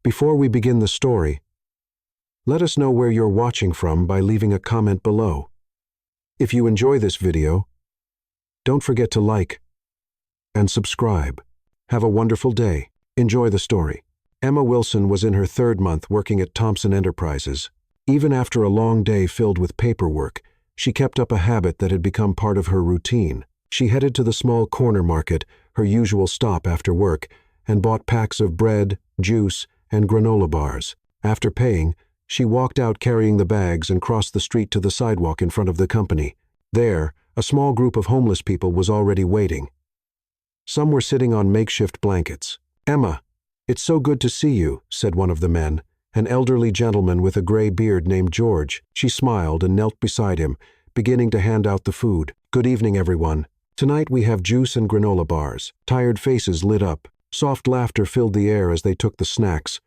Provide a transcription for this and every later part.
Before we begin the story, let us know where you're watching from by leaving a comment below. If you enjoy this video, don't forget to like and subscribe. Have a wonderful day. Enjoy the story. Emma Wilson was in her third month working at Thompson Enterprises. Even after a long day filled with paperwork, she kept up a habit that had become part of her routine. She headed to the small corner market, her usual stop after work, and bought packs of bread, juice, and granola bars. After paying, she walked out carrying the bags and crossed the street to the sidewalk in front of the company. There, a small group of homeless people was already waiting. Some were sitting on makeshift blankets. "Emma, it's so good to see you," said one of the men, an elderly gentleman with a gray beard named George. She smiled and knelt beside him, beginning to hand out the food. "Good evening, everyone. Tonight we have juice and granola bars." Tired faces lit up. Soft laughter filled the air as they took the snacks,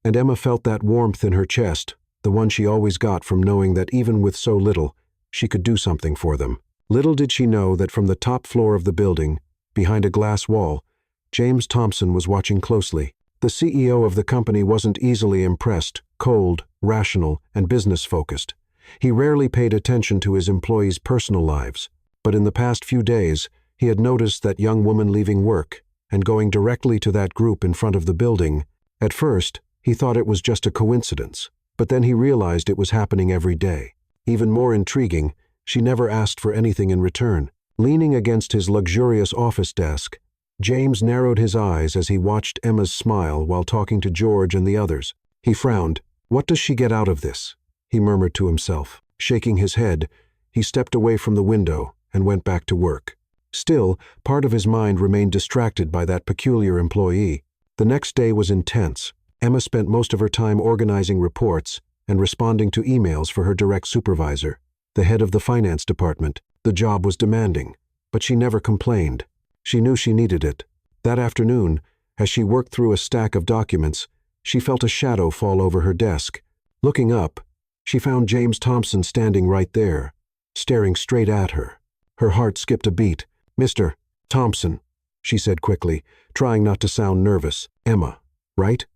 and Emma felt that warmth in her chest, the one she always got from knowing that even with so little, she could do something for them. Little did she know that from the top floor of the building, behind a glass wall, James Thompson was watching closely. The CEO of the company wasn't easily impressed, cold, rational, and business-focused. He rarely paid attention to his employees' personal lives, but in the past few days, he had noticed that young woman leaving work and going directly to that group in front of the building. At first, he thought it was just a coincidence, but then he realized it was happening every day. Even more intriguing, she never asked for anything in return. Leaning against his luxurious office desk, James narrowed his eyes as he watched Emma's smile while talking to George and the others. He frowned. "What does she get out of this?" he murmured to himself. Shaking his head, he stepped away from the window and went back to work. Still, part of his mind remained distracted by that peculiar employee. The next day was intense. Emma spent most of her time organizing reports and responding to emails for her direct supervisor, the head of the finance department. The job was demanding, but she never complained. She knew she needed it. That afternoon, as she worked through a stack of documents, she felt a shadow fall over her desk. Looking up, she found James Thompson standing right there, staring straight at her. Her heart skipped a beat. "Mr. Thompson," she said quickly, trying not to sound nervous. "Emma, right?"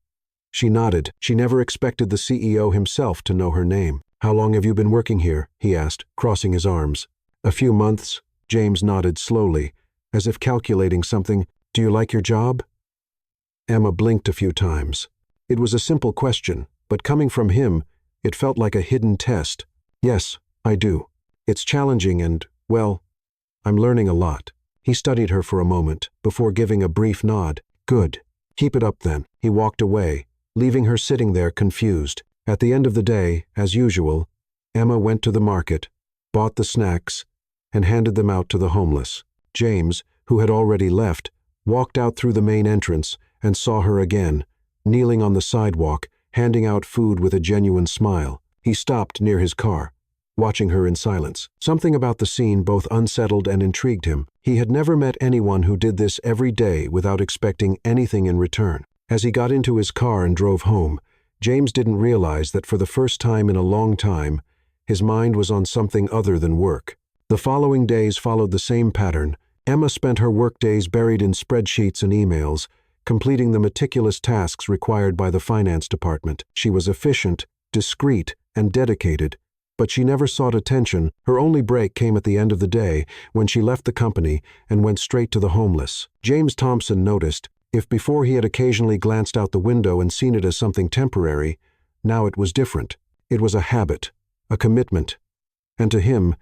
She nodded. She never expected the CEO himself to know her name. "How long have you been working here?" he asked, crossing his arms. "A few months," James nodded slowly, as if calculating something. "Do you like your job?" Emma blinked a few times. It was a simple question, but coming from him, it felt like a hidden test. "Yes, I do. It's challenging and, well, I'm learning a lot." He studied her for a moment, before giving a brief nod. "Good. Keep it up then." He walked away, leaving her sitting there confused. At the end of the day, as usual, Emma went to the market, bought the snacks, and handed them out to the homeless. James, who had already left, walked out through the main entrance and saw her again, kneeling on the sidewalk, handing out food with a genuine smile. He stopped near his car, watching her in silence. Something about the scene both unsettled and intrigued him. He had never met anyone who did this every day without expecting anything in return. As he got into his car and drove home, James didn't realize that for the first time in a long time, his mind was on something other than work. The following days followed the same pattern. Emma spent her workdays buried in spreadsheets and emails, completing the meticulous tasks required by the finance department. She was efficient, discreet, and dedicated, but she never sought attention. Her only break came at the end of the day, when she left the company and went straight to the homeless. James Thompson noticed, if before he had occasionally glanced out the window and seen it as something temporary, now it was different. It was a habit, a commitment, and to him,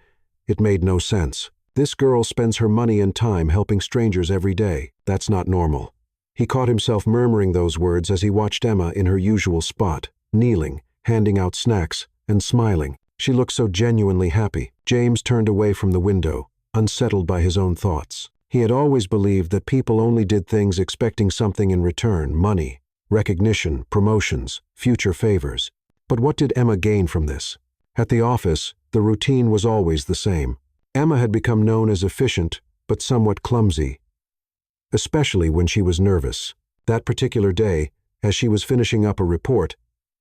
it made no sense. This girl spends her money and time helping strangers every day. That's not normal. He caught himself murmuring those words as he watched Emma in her usual spot, kneeling, handing out snacks, and smiling. She looked so genuinely happy. James turned away from the window, unsettled by his own thoughts. He had always believed that people only did things expecting something in return: money, recognition, promotions, future favors. But what did Emma gain from this? At the office, the routine was always the same. Emma had become known as efficient, but somewhat clumsy, especially when she was nervous. That particular day, as she was finishing up a report,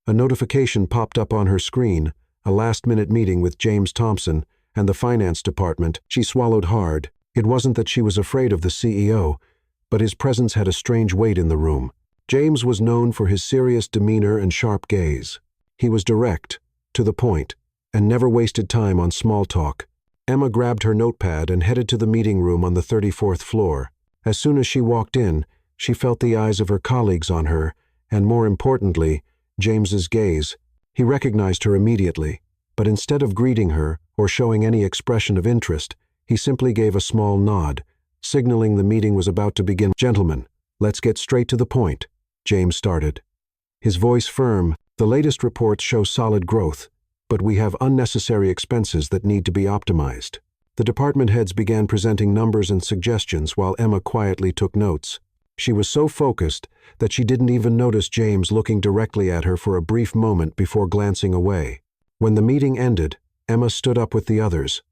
a notification popped up on her screen, a last-minute meeting with James Thompson and the finance department. She swallowed hard. It wasn't that she was afraid of the CEO, but his presence had a strange weight in the room. James was known for his serious demeanor and sharp gaze. He was direct, to the point, and never wasted time on small talk. Emma grabbed her notepad and headed to the meeting room on the 34th floor. As soon as she walked in, she felt the eyes of her colleagues on her, and more importantly, James's gaze. He recognized her immediately, but instead of greeting her or showing any expression of interest, he simply gave a small nod, signaling the meeting was about to begin. "Gentlemen, let's get straight to the point," James started. His voice firm. "The latest reports show solid growth, but we have unnecessary expenses that need to be optimized." The department heads began presenting numbers and suggestions while Emma quietly took notes. She was so focused that she didn't even notice James looking directly at her for a brief moment before glancing away. When the meeting ended, Emma stood up with the others.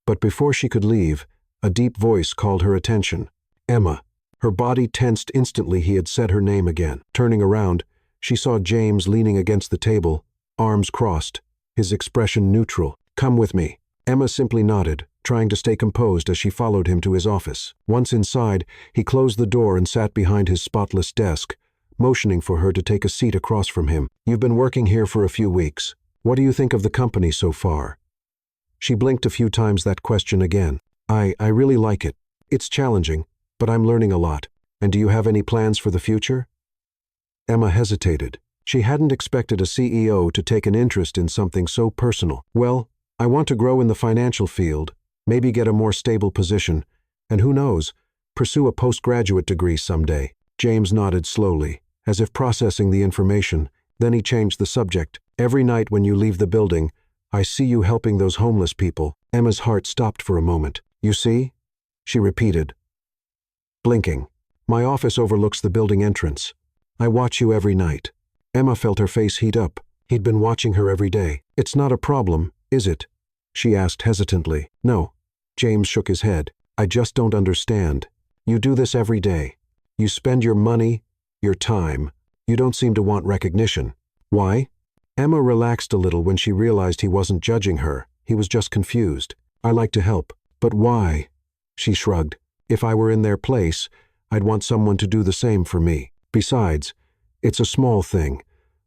But before she could leave, a deep voice called her attention. "Emma." Her body tensed instantly. He had said her name again. Turning around, she saw James leaning against the table, arms crossed, his expression neutral. "Come with me." Emma simply nodded, trying to stay composed as she followed him to his office. Once inside, he closed the door and sat behind his spotless desk, motioning for her to take a seat across from him. "You've been working here for a few weeks. What do you think of the company so far?" She blinked a few times that question again. I really like it. It's challenging, but I'm learning a lot. And do you have any plans for the future?" Emma hesitated. She hadn't expected a CEO to take an interest in something so personal. "Well, I want to grow in the financial field, maybe get a more stable position, and who knows, pursue a postgraduate degree someday." James nodded slowly, as if processing the information. Then he changed the subject. "Every night when you leave the building, I see you helping those homeless people." Emma's heart stopped for a moment. "You see?" she repeated, blinking. "My office overlooks the building entrance. I watch you every night." Emma felt her face heat up. He'd been watching her every day. "It's not a problem, is it?" she asked hesitantly. "No." James shook his head. "I just don't understand. You do this every day. You spend your money, your time. You don't seem to want recognition. Why?" Emma relaxed a little when she realized he wasn't judging her. He was just confused. "I like to help. But why?" She shrugged. "If I were in their place, I'd want someone to do the same for me. Besides, it's a small thing,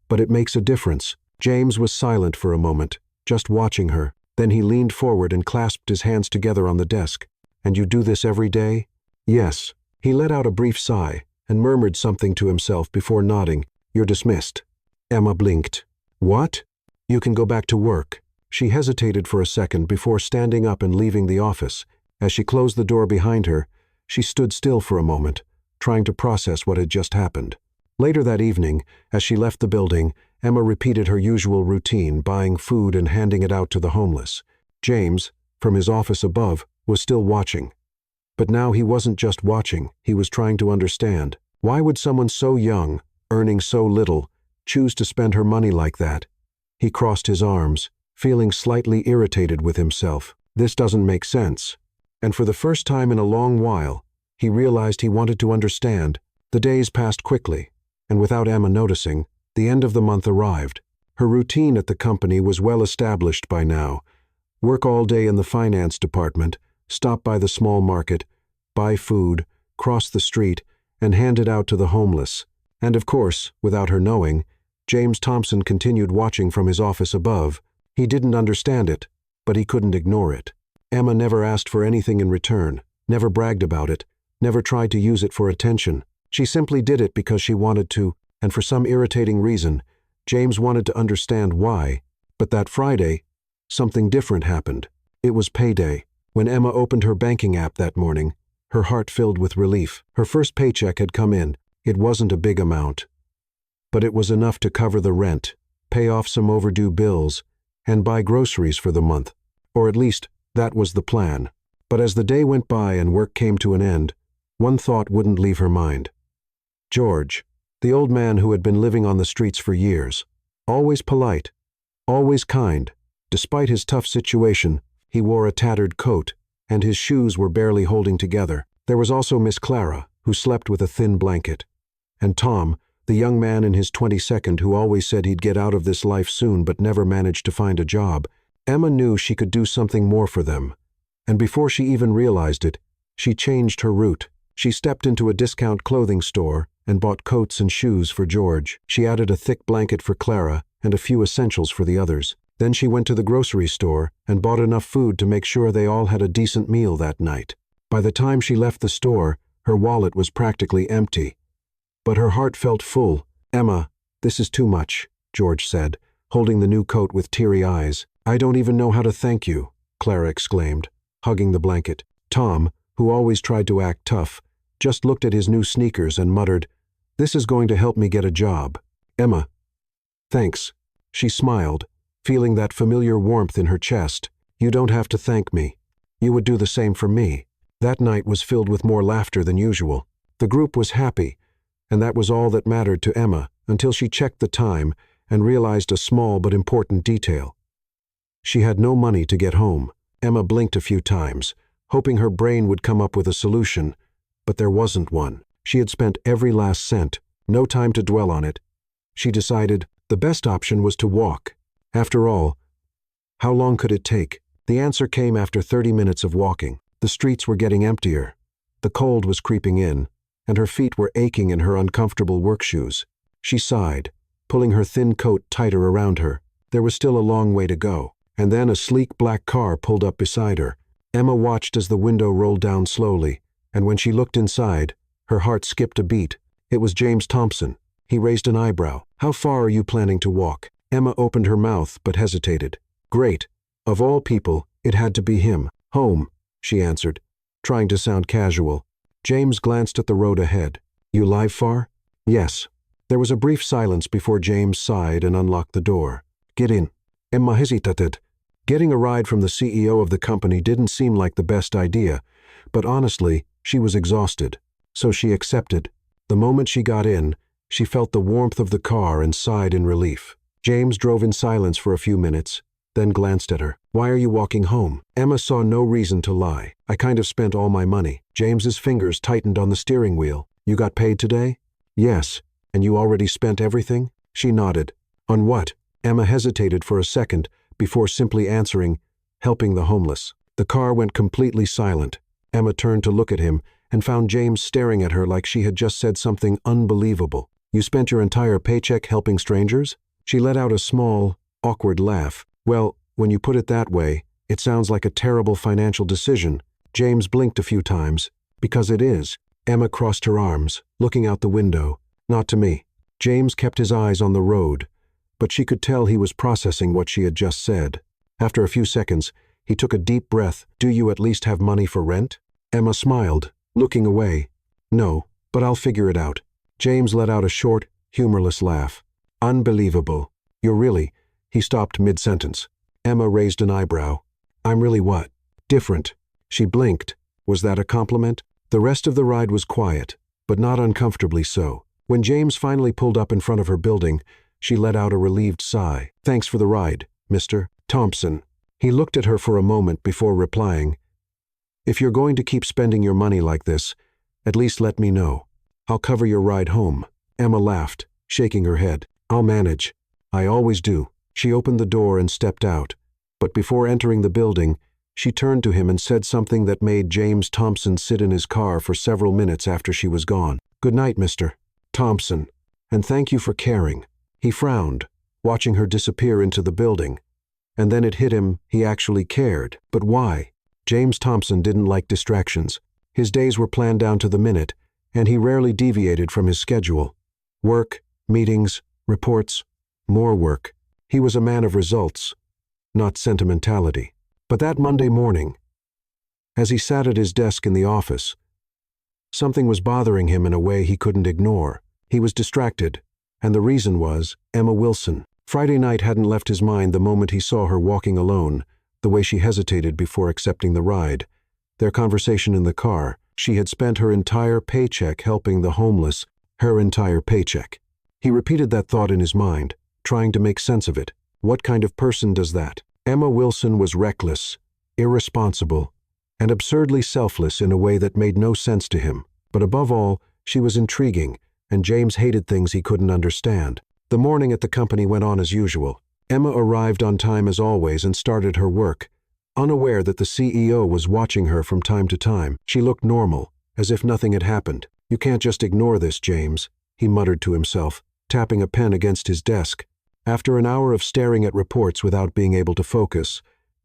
but it makes a difference." James was silent for a moment, just watching her. Then he leaned forward and clasped his hands together on the desk. "And you do this every day?" "Yes." He let out a brief sigh and murmured something to himself before nodding. "You're dismissed." Emma blinked. "What?" "You can go back to work." She hesitated for a second before standing up and leaving the office. As she closed the door behind her, she stood still for a moment, trying to process what had just happened. Later that evening, as she left the building, Emma repeated her usual routine, buying food and handing it out to the homeless. James, from his office above, was still watching. But now he wasn't just watching, he was trying to understand. Why would someone so young, earning so little, choose to spend her money like that? He crossed his arms, feeling slightly irritated with himself. This doesn't make sense. And for the first time in a long while, he realized he wanted to understand. The days passed quickly, and without Emma noticing, the end of the month arrived. Her routine at the company was well established by now. Work all day in the finance department, stop by the small market, buy food, cross the street, and hand it out to the homeless. And of course, without her knowing, James Thompson continued watching from his office above. He didn't understand it, but he couldn't ignore it. Emma never asked for anything in return, never bragged about it, never tried to use it for attention. She simply did it because she wanted to, and for some irritating reason, James wanted to understand why. But that Friday, something different happened. It was payday. When Emma opened her banking app that morning, her heart filled with relief. Her first paycheck had come in. It wasn't a big amount, but it was enough to cover the rent, pay off some overdue bills, and buy groceries for the month. Or at least, that was the plan. But as the day went by and work came to an end, one thought wouldn't leave her mind. George, the old man who had been living on the streets for years, always polite, always kind. Despite his tough situation, he wore a tattered coat, and his shoes were barely holding together. There was also Miss Clara, who slept with a thin blanket. And Tom, the young man in his 22nd who always said he'd get out of this life soon but never managed to find a job. Emma knew she could do something more for them. And before she even realized it, she changed her route. She stepped into a discount clothing store and bought coats and shoes for George. She added a thick blanket for Clara and a few essentials for the others. Then she went to the grocery store and bought enough food to make sure they all had a decent meal that night. By the time she left the store, her wallet was practically empty. But her heart felt full. "Emma, this is too much," George said, holding the new coat with teary eyes. "I don't even know how to thank you," Clara exclaimed, hugging the blanket. Tom, who always tried to act tough, just looked at his new sneakers and muttered, "This is going to help me get a job." "Emma, thanks." She smiled, feeling that familiar warmth in her chest. "You don't have to thank me. You would do the same for me." That night was filled with more laughter than usual. The group was happy, and that was all that mattered to Emma until she checked the time and realized a small but important detail. She had no money to get home. Emma blinked a few times, hoping her brain would come up with a solution, but there wasn't one. She had spent every last cent, no time to dwell on it. She decided the best option was to walk. After all, how long could it take? The answer came after 30 minutes of walking. The streets were getting emptier. The cold was creeping in, and her feet were aching in her uncomfortable work shoes. She sighed, pulling her thin coat tighter around her. There was still a long way to go. And then a sleek black car pulled up beside her. Emma watched as the window rolled down slowly, and when she looked inside, her heart skipped a beat. It was James Thompson. He raised an eyebrow. "How far are you planning to walk?" Emma opened her mouth but hesitated. Great. Of all people, it had to be him. "Home," she answered, trying to sound casual. James glanced at the road ahead. "You live far?" "Yes." There was a brief silence before James sighed and unlocked the door. "Get in." Emma hesitated. Getting a ride from the CEO of the company didn't seem like the best idea, but honestly, she was exhausted. So she accepted. The moment she got in, she felt the warmth of the car and sighed in relief. James drove in silence for a few minutes, then glanced at her. "Why are you walking home?" Emma saw no reason to lie. "I kind of spent all my money." James's fingers tightened on the steering wheel. "You got paid today?" "Yes." "And you already spent everything?" She nodded. "On what?" Emma hesitated for a second before simply answering, "Helping the homeless." The car went completely silent. Emma turned to look at him and found James staring at her like she had just said something unbelievable. "You spent your entire paycheck helping strangers?" She let out a small, awkward laugh. "Well, when you put it that way, it sounds like a terrible financial decision." James blinked a few times. "Because it is." Emma crossed her arms, looking out the window. "Not to me." James kept his eyes on the road, but she could tell he was processing what she had just said. After a few seconds, he took a deep breath. "Do you at least have money for rent?" Emma smiled, looking away. "No, but I'll figure it out." James let out a short, humorless laugh. "Unbelievable. You're really—" He stopped mid-sentence. Emma raised an eyebrow. "I'm really what?" "Different." She blinked. Was that a compliment? The rest of the ride was quiet, but not uncomfortably so. When James finally pulled up in front of her building, she let out a relieved sigh. "Thanks for the ride, Mr. Thompson." He looked at her for a moment before replying, "If you're going to keep spending your money like this, at least let me know. I'll cover your ride home." Emma laughed, shaking her head. "I'll manage. I always do." She opened the door and stepped out, but before entering the building, she turned to him and said something that made James Thompson sit in his car for several minutes after she was gone. "Good night, Mr. Thompson, and thank you for caring." He frowned, watching her disappear into the building. And then it hit him, he actually cared. But why? James Thompson didn't like distractions. His days were planned down to the minute, and he rarely deviated from his schedule. Work, meetings, reports, more work. He was a man of results, not sentimentality. But that Monday morning, as he sat at his desk in the office, something was bothering him in a way he couldn't ignore. He was distracted, and the reason was Emma Wilson. Friday night hadn't left his mind the moment he saw her walking alone, the way she hesitated before accepting the ride. Their conversation in the car. She had spent her entire paycheck helping the homeless, her entire paycheck. He repeated that thought in his mind, trying to make sense of it. What kind of person does that? Emma Wilson was reckless, irresponsible, and absurdly selfless in a way that made no sense to him. But above all, she was intriguing, and James hated things he couldn't understand. The morning at the company went on as usual. Emma arrived on time as always and started her work, unaware that the CEO was watching her from time to time. She looked normal, as if nothing had happened. "You can't just ignore this, James," he muttered to himself, tapping a pen against his desk. After an hour of staring at reports without being able to focus,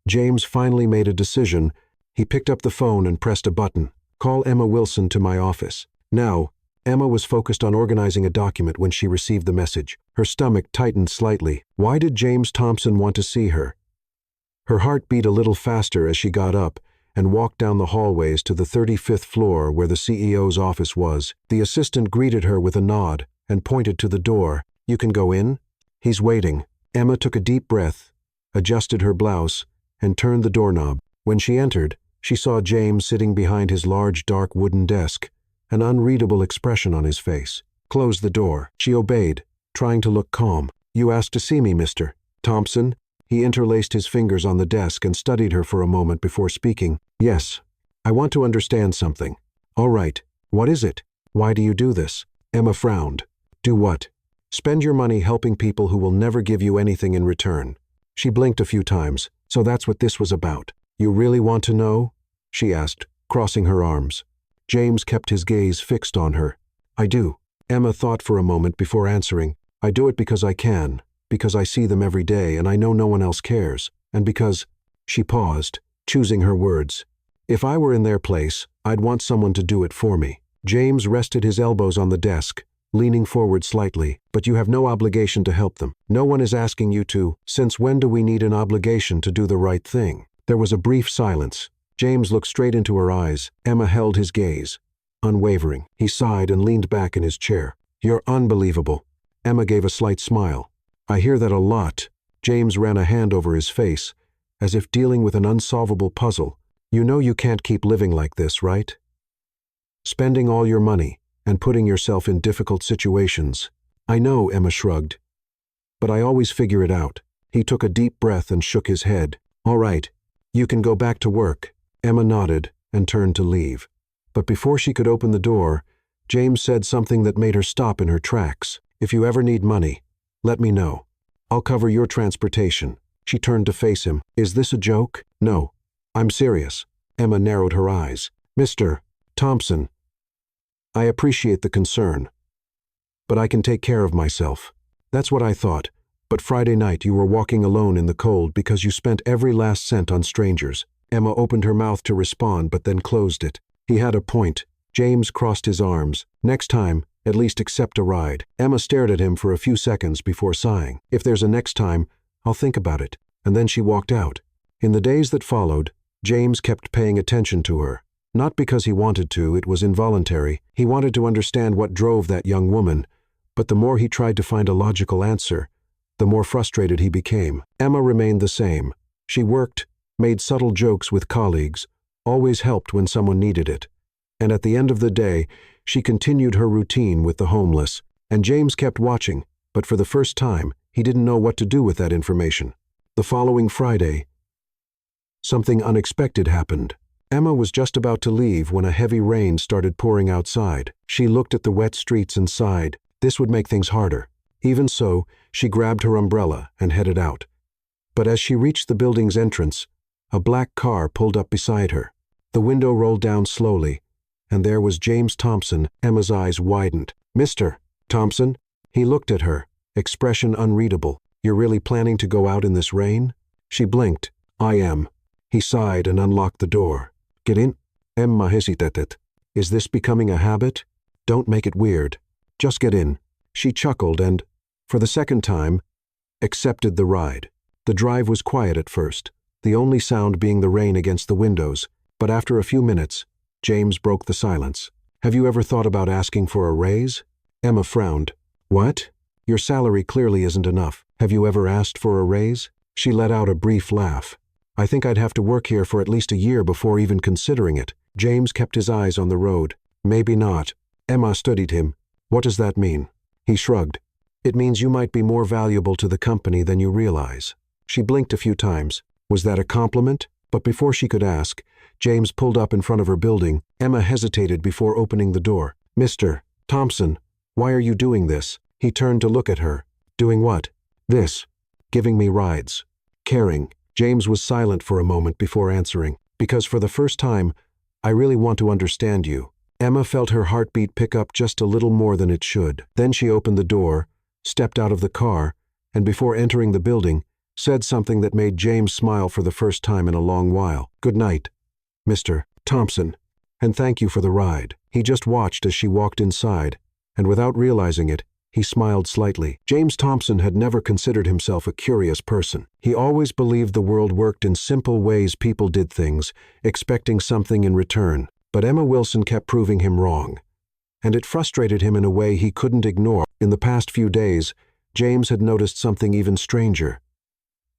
James finally made a decision. He picked up the phone and pressed a button. "Call Emma Wilson to my office." Now, Emma was focused on organizing a document when she received the message. Her stomach tightened slightly. Why did James Thompson want to see her? Her heart beat a little faster as she got up and walked down the hallways to the 35th floor where the CEO's office was. The assistant greeted her with a nod and pointed to the door. "You can go in. He's waiting." Emma took a deep breath, adjusted her blouse, and turned the doorknob. When she entered, she saw James sitting behind his large dark wooden desk, an unreadable expression on his face. "Close the door." She obeyed, trying to look calm. "You asked to see me, Mr. Thompson?" He interlaced his fingers on the desk and studied her for a moment before speaking. "Yes. I want to understand something." "All right. What is it? Why do you do this?" Emma frowned. "Do what?" "Spend your money helping people who will never give you anything in return." She blinked a few times. "So that's what this was about. You really want to know?" she asked, crossing her arms. James kept his gaze fixed on her. "I do." Emma thought for a moment before answering. "I do it because I can, because I see them every day and I know no one else cares, and because—" She paused, choosing her words. "If I were in their place, I'd want someone to do it for me." James rested his elbows on the desk, leaning forward slightly. "But you have no obligation to help them. No one is asking you to. Since when do we need an obligation to do the right thing?" There was a brief silence. James looked straight into her eyes. Emma held his gaze, unwavering. He sighed and leaned back in his chair. "You're unbelievable." Emma gave a slight smile. "I hear that a lot." James ran a hand over his face, as if dealing with an unsolvable puzzle. "You know you can't keep living like this, right? Spending all your money and putting yourself in difficult situations." "I know," Emma shrugged. "But I always figure it out." He took a deep breath and shook his head. "All right. You can go back to work." Emma nodded and turned to leave. But before she could open the door, James said something that made her stop in her tracks. "If you ever need money, let me know. I'll cover your transportation." She turned to face him. "Is this a joke?" "No. I'm serious." Emma narrowed her eyes. "Mr. Thompson, I appreciate the concern, but I can take care of myself." "That's what I thought. But Friday night you were walking alone in the cold because you spent every last cent on strangers." Emma opened her mouth to respond but then closed it. He had a point. James crossed his arms. "Next time, at least accept a ride." Emma stared at him for a few seconds before sighing. "If there's a next time, I'll think about it." And then she walked out. In the days that followed, James kept paying attention to her. Not because he wanted to, it was involuntary. He wanted to understand what drove that young woman, but the more he tried to find a logical answer, the more frustrated he became. Emma remained the same. She worked, made subtle jokes with colleagues, always helped when someone needed it. And at the end of the day, she continued her routine with the homeless. And James kept watching, but for the first time, he didn't know what to do with that information. The following Friday, something unexpected happened. Emma was just about to leave when a heavy rain started pouring outside. She looked at the wet streets and sighed. This would make things harder. Even so, she grabbed her umbrella and headed out. But as she reached the building's entrance, a black car pulled up beside her. The window rolled down slowly, and there was James Thompson. Emma's eyes widened. "Mr. Thompson?" He looked at her, expression unreadable. "You're really planning to go out in this rain?" She blinked. "I am." He sighed and unlocked the door. "Get in." Emma hesitated. "Is this becoming a habit?" "Don't make it weird. Just get in." She chuckled and, for the second time, accepted the ride. The drive was quiet at first, the only sound being the rain against the windows, but after a few minutes, James broke the silence. "Have you ever thought about asking for a raise?" Emma frowned. "What? Your salary clearly isn't enough. Have you ever asked for a raise?" She let out a brief laugh. "I think I'd have to work here for at least a year before even considering it." James kept his eyes on the road. "Maybe not." Emma studied him. "What does that mean?" He shrugged. "It means you might be more valuable to the company than you realize." She blinked a few times. Was that a compliment? But before she could ask, James pulled up in front of her building. Emma hesitated before opening the door. "Mr. Thompson, why are you doing this?" He turned to look at her. "Doing what?" "This. Giving me rides. Caring." James was silent for a moment before answering. "Because for the first time, I really want to understand you." Emma felt her heartbeat pick up just a little more than it should. Then she opened the door, stepped out of the car, and before entering the building, said something that made James smile for the first time in a long while. "Good night, Mr. Thompson, and thank you for the ride." He just watched as she walked inside, and without realizing it, he smiled slightly. James Thompson had never considered himself a curious person. He always believed the world worked in simple ways people did things, expecting something in return. But Emma Wilson kept proving him wrong, and it frustrated him in a way he couldn't ignore. In the past few days, James had noticed something even stranger.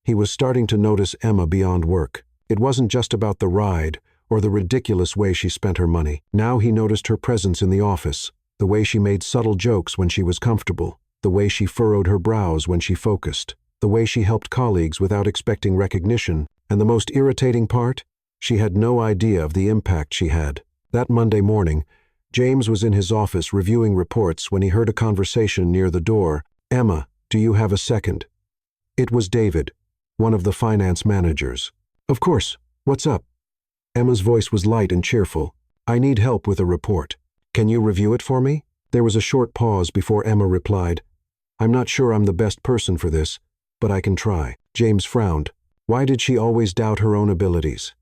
He was starting to notice Emma beyond work. It wasn't just about the ride or the ridiculous way she spent her money. Now he noticed her presence in the office, the way she made subtle jokes when she was comfortable, the way she furrowed her brows when she focused, the way she helped colleagues without expecting recognition, and the most irritating part? She had no idea of the impact she had. That Monday morning, James was in his office reviewing reports when he heard a conversation near the door. "Emma, do you have a second?" It was David, one of the finance managers. "Of course. What's up?" Emma's voice was light and cheerful. "I need help with a report. Can you review it for me?" There was a short pause before Emma replied, "I'm not sure I'm the best person for this, but I can try." James frowned. Why did she always doubt her own abilities?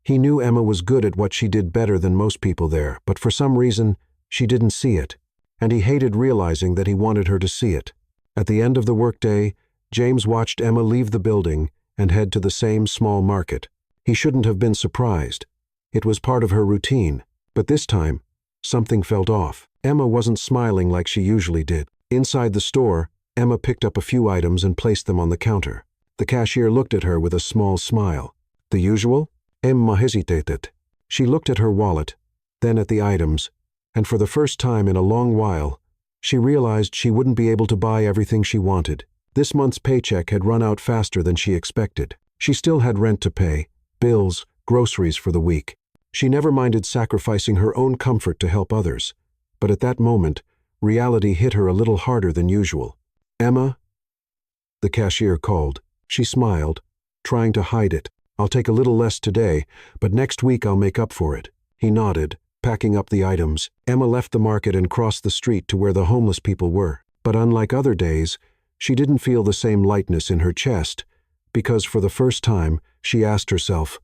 He knew Emma was good at what she did better than most people there, but for some reason, she didn't see it, and he hated realizing that he wanted her to see it. At the end of the workday, James watched Emma leave the building and head to the same small market. He shouldn't have been surprised. It was part of her routine, but this time, something felt off. Emma wasn't smiling like she usually did. Inside the store, Emma picked up a few items and placed them on the counter. The cashier looked at her with a small smile. "The usual?" Emma hesitated. She looked at her wallet, then at the items, and for the first time in a long while, she realized she wouldn't be able to buy everything she wanted. This month's paycheck had run out faster than she expected. She still had rent to pay, bills, groceries for the week. She never minded sacrificing her own comfort to help others, but at that moment, reality hit her a little harder than usual. "Emma?" The cashier called. She smiled, trying to hide it. "I'll take a little less today, but next week I'll make up for it." He nodded, packing up the items. Emma left the market and crossed the street to where the homeless people were. But unlike other days, she didn't feel the same lightness in her chest, because for the first time, she asked herself,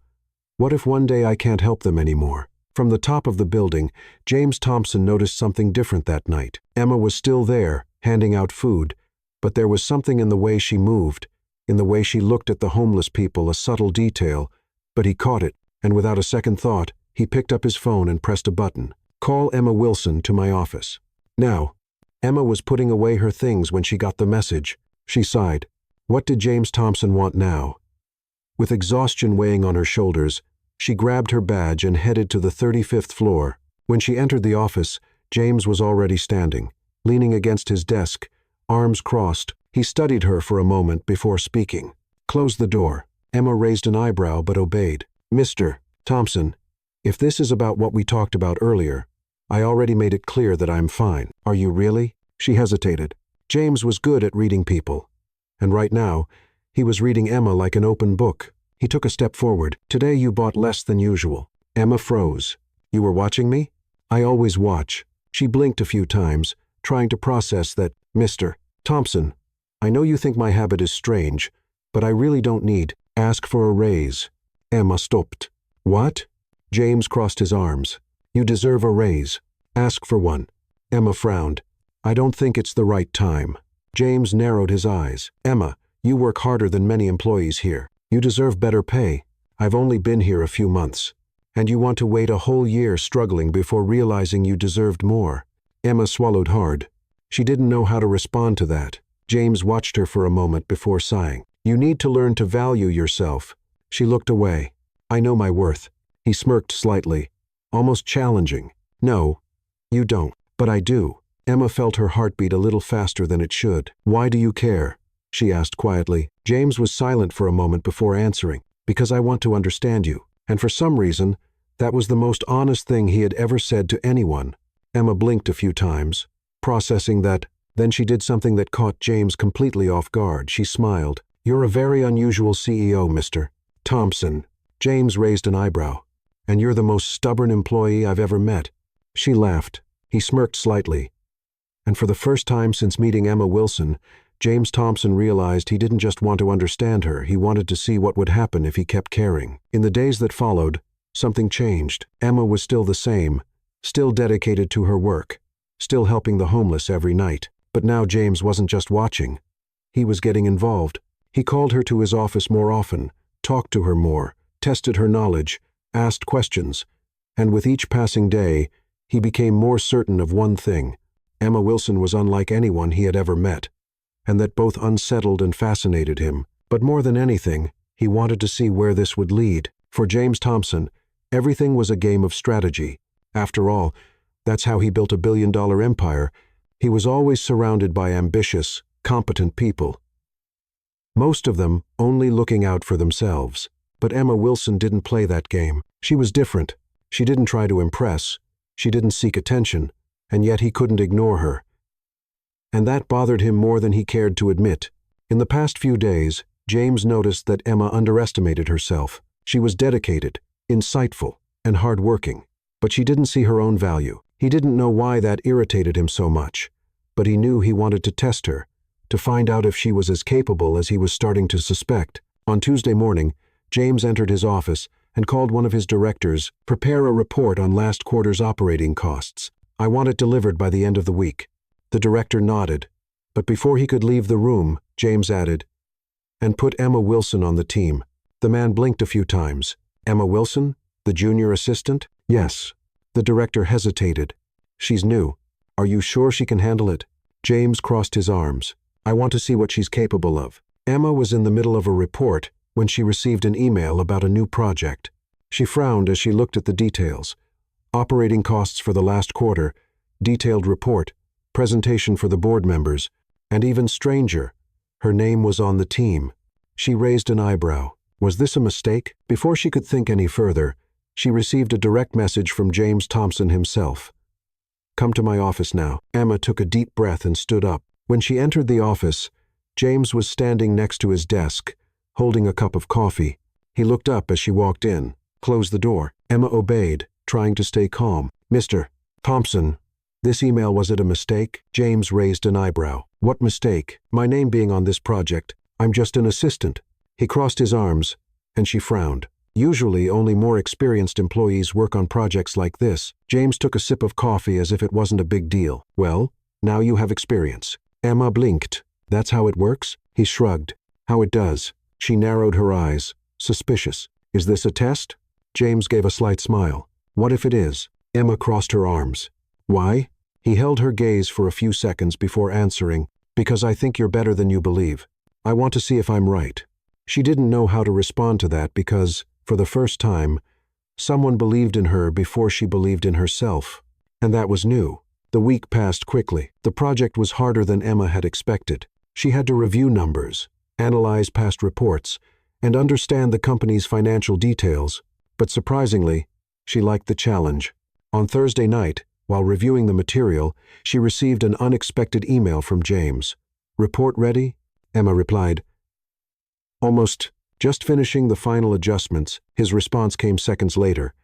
what if one day I can't help them anymore? From the top of the building, James Thompson noticed something different that night. Emma was still there, handing out food, but there was something in the way she moved, in the way she looked at the homeless people, a subtle detail, but he caught it, and without a second thought, he picked up his phone and pressed a button. "Call Emma Wilson to my office." Now, Emma was putting away her things when she got the message. She sighed. What did James Thompson want now? With exhaustion weighing on her shoulders, she grabbed her badge and headed to the 35th floor. When she entered the office, James was already standing, leaning against his desk, arms crossed. He studied her for a moment before speaking. "Close the door." Emma raised an eyebrow but obeyed. "Mr. Thompson, if this is about what we talked about earlier, I already made it clear that I'm fine." "Are you really?" She hesitated. James was good at reading people, and right now, he was reading Emma like an open book. He took a step forward. "Today you bought less than usual." Emma froze. "You were watching me?" "I always watch." She blinked a few times, trying to process that. "Mr. Thompson, I know you think my habit is strange, but I really don't need. Ask for a raise." Emma stopped. "What?" James crossed his arms. "You deserve a raise. Ask for one." Emma frowned. "I don't think it's the right time." James narrowed his eyes. "Emma, you work harder than many employees here. You deserve better pay. I've only been here a few months. And you want to wait a whole year struggling before realizing you deserved more." Emma swallowed hard. She didn't know how to respond to that. James watched her for a moment before sighing. "You need to learn to value yourself." She looked away. "I know my worth." He smirked slightly, almost challenging. "No, you don't, but I do." Emma felt her heartbeat a little faster than it should. "Why do you care?" she asked quietly. James was silent for a moment before answering. "Because I want to understand you." And for some reason, that was the most honest thing he had ever said to anyone. Emma blinked a few times, processing that. Then she did something that caught James completely off guard. She smiled. "You're a very unusual CEO, Mr. Thompson." James raised an eyebrow. "And you're the most stubborn employee I've ever met." She laughed. He smirked slightly. And for the first time since meeting Emma Wilson, James Thompson realized he didn't just want to understand her, he wanted to see what would happen if he kept caring. In the days that followed, something changed. Emma was still the same, still dedicated to her work, still helping the homeless every night. But now James wasn't just watching. He was getting involved. He called her to his office more often, talked to her more, tested her knowledge, asked questions. And with each passing day, he became more certain of one thing. Emma Wilson was unlike anyone he had ever met, and that both unsettled and fascinated him. But more than anything, he wanted to see where this would lead. For James Thompson, everything was a game of strategy. After all, that's how he built a billion-dollar empire. He was always surrounded by ambitious, competent people, most of them only looking out for themselves. But Emma Wilson didn't play that game. She was different. She didn't try to impress. She didn't seek attention, and yet he couldn't ignore her. And that bothered him more than he cared to admit. In the past few days, James noticed that Emma underestimated herself. She was dedicated, insightful, and hardworking, but she didn't see her own value. He didn't know why that irritated him so much, but he knew he wanted to test her, to find out if she was as capable as he was starting to suspect. On Tuesday morning, James entered his office and called one of his directors, "Prepare a report on last quarter's operating costs. I want it delivered by the end of the week." The director nodded, but before he could leave the room, James added, "And put Emma Wilson on the team." The man blinked a few times. "Emma Wilson? The junior assistant?" "Yes." The director hesitated. "She's new. Are you sure she can handle it?" James crossed his arms. "I want to see what she's capable of." Emma was in the middle of a report when she received an email about a new project. She frowned as she looked at the details. Operating costs for the last quarter, detailed report, presentation for the board members, and even stranger, her name was on the team. She raised an eyebrow. Was this a mistake? Before she could think any further, she received a direct message from James Thompson himself. "Come to my office now." Emma took a deep breath and stood up. When she entered the office, James was standing next to his desk, holding a cup of coffee. He looked up as she walked in. "Close the door." Emma obeyed, trying to stay calm. "Mr. Thompson, this email, was it a mistake?" James raised an eyebrow. "What mistake? My name being on this project. I'm just an assistant." He crossed his arms, and she frowned. Usually, only more experienced employees work on projects like this. James took a sip of coffee as if it wasn't a big deal. "Well, now you have experience." Emma blinked. "That's how it works?" He shrugged. "How it does." She narrowed her eyes, suspicious. "Is this a test?" James gave a slight smile. "What if it is?" Emma crossed her arms. "Why?" He held her gaze for a few seconds before answering. "Because I think you're better than you believe. I want to see if I'm right." She didn't know how to respond to that because, for the first time, someone believed in her before she believed in herself. And that was new. The week passed quickly. The project was harder than Emma had expected. She had to review numbers, analyze past reports, and understand the company's financial details. But surprisingly, she liked the challenge. On Thursday night, while reviewing the material, she received an unexpected email from James. "Report ready?" Emma replied. "Almost. Just finishing the final adjustments." His response came seconds later.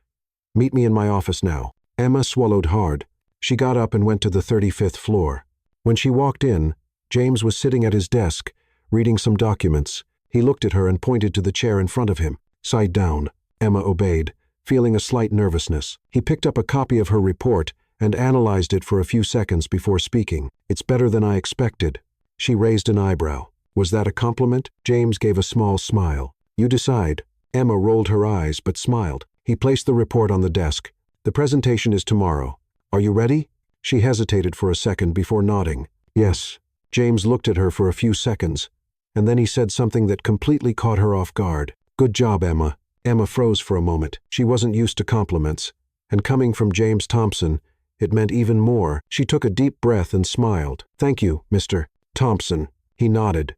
"Meet me in my office now." Emma swallowed hard. She got up and went to the 35th floor. When she walked in, James was sitting at his desk, reading some documents. He looked at her and pointed to the chair in front of him. "Sit down." Emma obeyed, feeling a slight nervousness. He picked up a copy of her report and analyzed it for a few seconds before speaking. "It's better than I expected." She raised an eyebrow. Was that a compliment? James gave a small smile. "You decide." Emma rolled her eyes but smiled. He placed the report on the desk. "The presentation is tomorrow. Are you ready?" She hesitated for a second before nodding. "Yes." James looked at her for a few seconds, and then he said something that completely caught her off guard. "Good job, Emma." Emma froze for a moment. She wasn't used to compliments, and coming from James Thompson, it meant even more. She took a deep breath and smiled. "Thank you, Mr. Thompson." He nodded,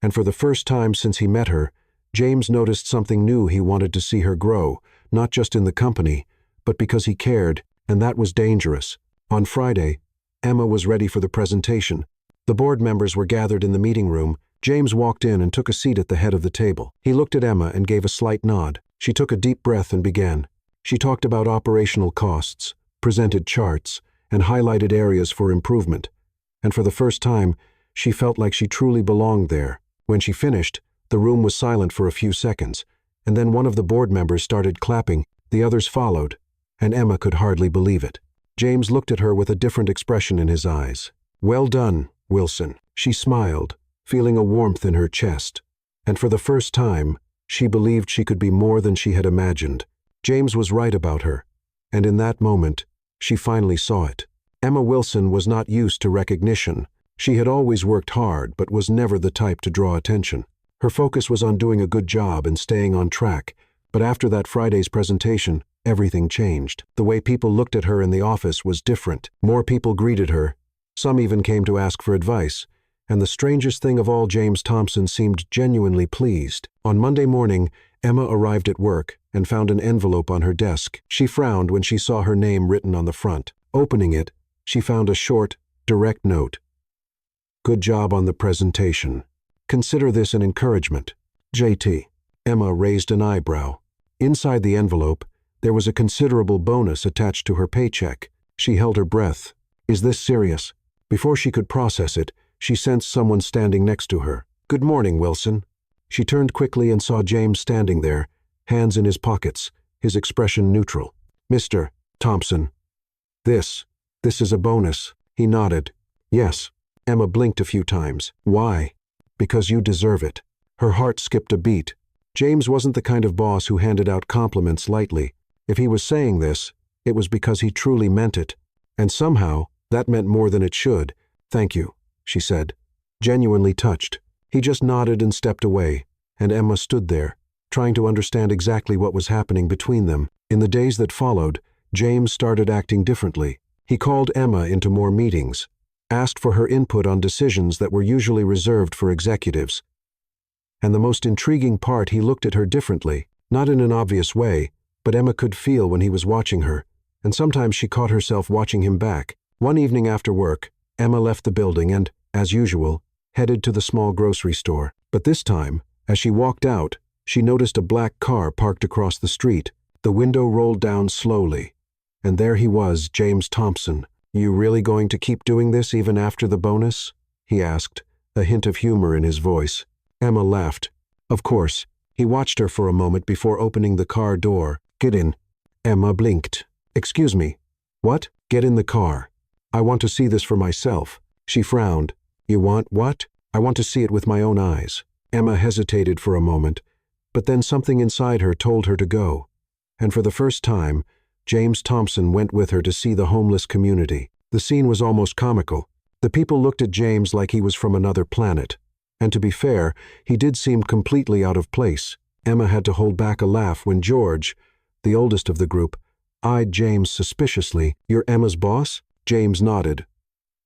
and for the first time since he met her, James noticed something new. He wanted to see her grow, not just in the company, but because he cared, and that was dangerous. On Friday, Emma was ready for the presentation. The board members were gathered in the meeting room. James walked in and took a seat at the head of the table. He looked at Emma and gave a slight nod. She took a deep breath and began. She talked about operational costs, presented charts, and highlighted areas for improvement. And for the first time, she felt like she truly belonged there. When she finished, the room was silent for a few seconds, and then one of the board members started clapping, the others followed, and Emma could hardly believe it. James looked at her with a different expression in his eyes. "Well done, Wilson." She smiled, feeling a warmth in her chest, and for the first time, she believed she could be more than she had imagined. James was right about her, and in that moment, she finally saw it. Emma Wilson was not used to recognition. She had always worked hard, but was never the type to draw attention. Her focus was on doing a good job and staying on track, but after that Friday's presentation, everything changed. The way people looked at her in the office was different. More people greeted her. Some even came to ask for advice. And the strangest thing of all, James Thompson seemed genuinely pleased. On Monday morning, Emma arrived at work and found an envelope on her desk. She frowned when she saw her name written on the front. Opening it, she found a short, direct note. "Good job on the presentation. Consider this an encouragement. JT." Emma raised an eyebrow. Inside the envelope, there was a considerable bonus attached to her paycheck. She held her breath. Is this serious? Before she could process it, she sensed someone standing next to her. "Good morning, Wilson." She turned quickly and saw James standing there, hands in his pockets, his expression neutral. "Mr. Thompson, this is a bonus." He nodded. "Yes." Emma blinked a few times. "Why?" "Because you deserve it." Her heart skipped a beat. James wasn't the kind of boss who handed out compliments lightly. If he was saying this, it was because he truly meant it. And somehow, that meant more than it should. "Thank you," she said, genuinely touched. He just nodded and stepped away, and Emma stood there, trying to understand exactly what was happening between them. In the days that followed, James started acting differently. He called Emma into more meetings, asked for her input on decisions that were usually reserved for executives. And the most intriguing part, he looked at her differently, not in an obvious way, but Emma could feel when he was watching her, and sometimes she caught herself watching him back. One evening after work, Emma left the building and, as usual, headed to the small grocery store. But this time, as she walked out, she noticed a black car parked across the street. The window rolled down slowly, and there he was, James Thompson. "You really going to keep doing this even after the bonus?" he asked, a hint of humor in his voice. Emma laughed. "Of course." He watched her for a moment before opening the car door. "Get in." Emma blinked. "Excuse me. What?" "Get in the car. I want to see this for myself." She frowned. "You want what?" "I want to see it with my own eyes." Emma hesitated for a moment, but then something inside her told her to go. And for the first time, James Thompson went with her to see the homeless community. The scene was almost comical. The people looked at James like he was from another planet. And to be fair, he did seem completely out of place. Emma had to hold back a laugh when George, the oldest of the group, eyed James suspiciously. "You're Emma's boss?" James nodded,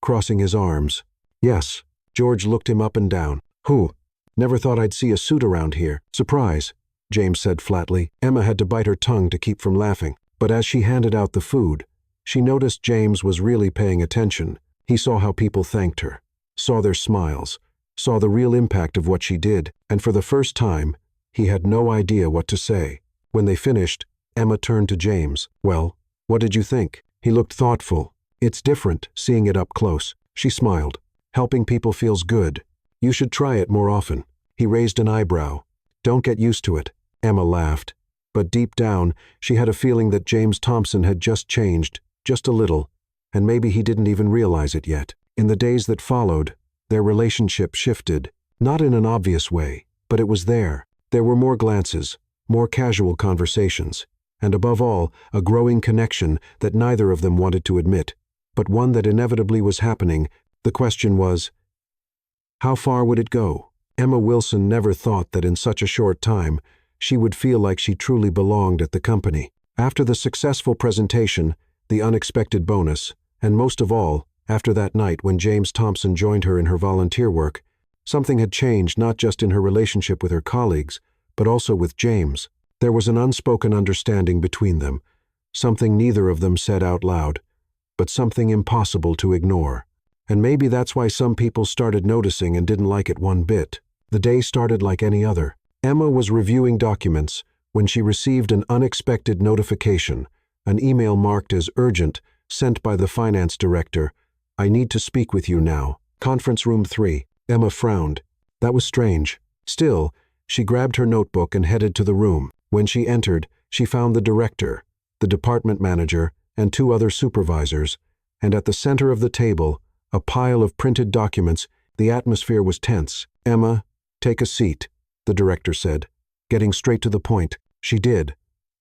crossing his arms. "Yes." George looked him up and down. "Who? Never thought I'd see a suit around here." "Surprise," James said flatly. Emma had to bite her tongue to keep from laughing. But as she handed out the food, she noticed James was really paying attention. He saw how people thanked her, saw their smiles, saw the real impact of what she did, and for the first time, he had no idea what to say. When they finished, Emma turned to James. "Well, what did you think?" He looked thoughtful. "It's different, seeing it up close." She smiled. "Helping people feels good. You should try it more often." He raised an eyebrow. "Don't get used to it." Emma laughed. But deep down, she had a feeling that James Thompson had just changed, just a little, and maybe he didn't even realize it yet. In the days that followed, their relationship shifted, not in an obvious way, but it was there. There were more glances, more casual conversations, and above all, a growing connection that neither of them wanted to admit, but one that inevitably was happening. The question was, how far would it go? Emma Wilson never thought that in such a short time, she would feel like she truly belonged at the company. After the successful presentation, the unexpected bonus, and most of all, after that night when James Thompson joined her in her volunteer work, something had changed not just in her relationship with her colleagues, but also with James. There was an unspoken understanding between them, something neither of them said out loud, but something impossible to ignore. And maybe that's why some people started noticing and didn't like it one bit. The day started like any other. Emma was reviewing documents when she received an unexpected notification. An email marked as urgent, sent by the finance director. I need to speak with you now. Conference room 3. Emma frowned. That was strange. Still, she grabbed her notebook and headed to the room. When she entered, she found the director, the department manager, and 2 other supervisors, and at the center of the table, a pile of printed documents. The atmosphere was tense. Emma, take a seat, the director said, getting straight to the point. She did,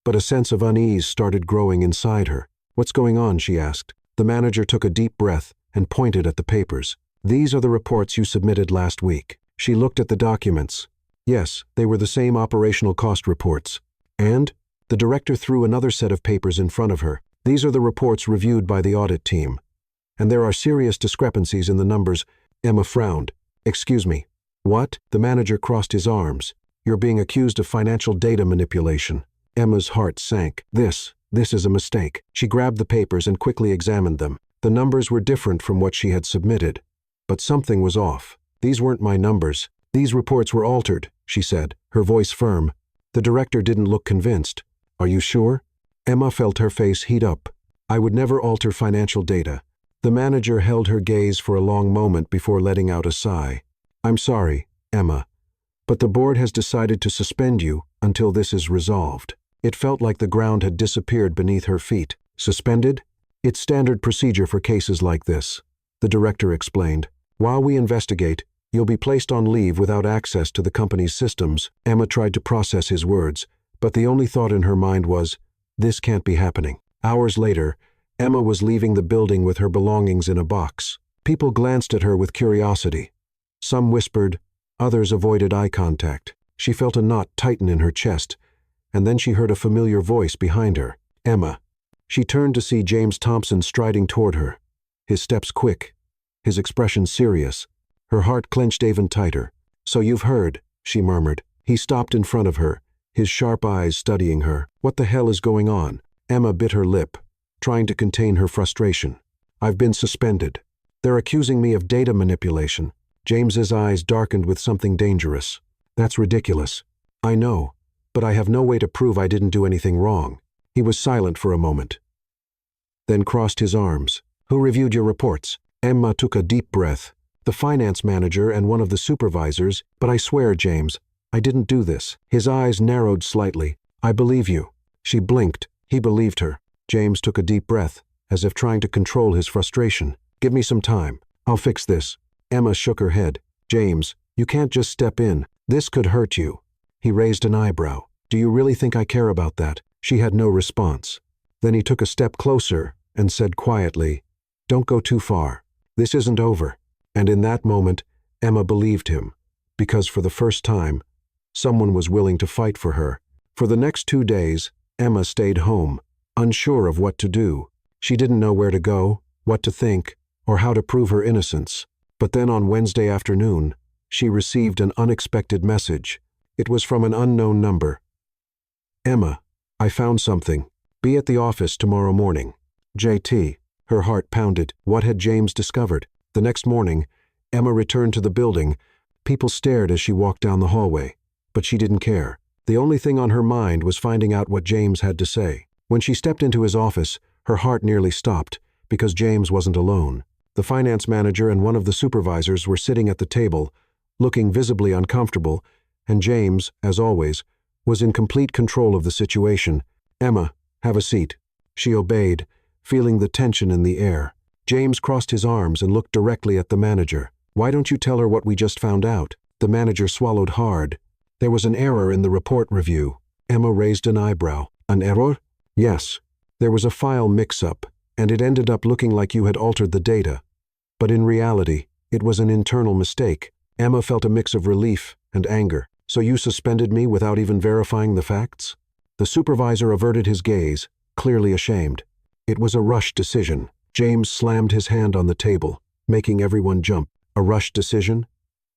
but a sense of unease started growing inside her. What's going on? She asked. The manager took a deep breath and pointed at the papers. These are the reports you submitted last week. She looked at the documents. Yes, they were the same operational cost reports. And? The director threw another set of papers in front of her. These are the reports reviewed by the audit team. And there are serious discrepancies in the numbers. Emma frowned. Excuse me. What? The manager crossed his arms. You're being accused of financial data manipulation. Emma's heart sank. This is a mistake. She grabbed the papers and quickly examined them. The numbers were different from what she had submitted. But something was off. These weren't my numbers. These reports were altered, she said, her voice firm. The director didn't look convinced. Are you sure? Emma felt her face heat up. I would never alter financial data. The manager held her gaze for a long moment before letting out a sigh. I'm sorry, Emma, but the board has decided to suspend you until this is resolved. It felt like the ground had disappeared beneath her feet. Suspended? It's standard procedure for cases like this, the director explained. While we investigate, you'll be placed on leave without access to the company's systems. Emma tried to process his words, but the only thought in her mind was, this can't be happening. Hours later, Emma was leaving the building with her belongings in a box. People glanced at her with curiosity. Some whispered, others avoided eye contact. She felt a knot tighten in her chest, and then she heard a familiar voice behind her. Emma. She turned to see James Thompson striding toward her, his steps quick, his expression serious. Her heart clenched even tighter. So you've heard, she murmured. He stopped in front of her, his sharp eyes studying her. What the hell is going on? Emma bit her lip, trying to contain her frustration. I've been suspended. They're accusing me of data manipulation. James's eyes darkened with something dangerous. That's ridiculous. I know, but I have no way to prove I didn't do anything wrong. He was silent for a moment, then crossed his arms. Who reviewed your reports? Emma took a deep breath. The finance manager and one of the supervisors. But I swear, James, I didn't do this. His eyes narrowed slightly. I believe you. She blinked. He believed her. James took a deep breath, as if trying to control his frustration. Give me some time. I'll fix this. Emma shook her head. James, you can't just step in. This could hurt you. He raised an eyebrow. Do you really think I care about that? She had no response. Then he took a step closer and said quietly, Don't go too far. This isn't over. And in that moment, Emma believed him, because for the first time, someone was willing to fight for her. For the next 2 days, Emma stayed home, unsure of what to do. She didn't know where to go, what to think, or how to prove her innocence. But then on Wednesday afternoon, she received an unexpected message. It was from an unknown number. Emma, I found something. Be at the office tomorrow morning. JT. Her heart pounded. What had James discovered? The next morning, Emma returned to the building. People stared as she walked down the hallway, but she didn't care. The only thing on her mind was finding out what James had to say. When she stepped into his office, her heart nearly stopped, because James wasn't alone. The finance manager and one of the supervisors were sitting at the table, looking visibly uncomfortable, and James, as always, was in complete control of the situation. Emma, have a seat. She obeyed, feeling the tension in the air. James crossed his arms and looked directly at the manager. Why don't you tell her what we just found out? The manager swallowed hard. There was an error in the report review. Emma raised an eyebrow. An error? Yes. There was a file mix-up, and it ended up looking like you had altered the data. But in reality, it was an internal mistake. Emma felt a mix of relief and anger. So you suspended me without even verifying the facts? The supervisor averted his gaze, clearly ashamed. It was a rushed decision. James slammed his hand on the table, making everyone jump. A rushed decision?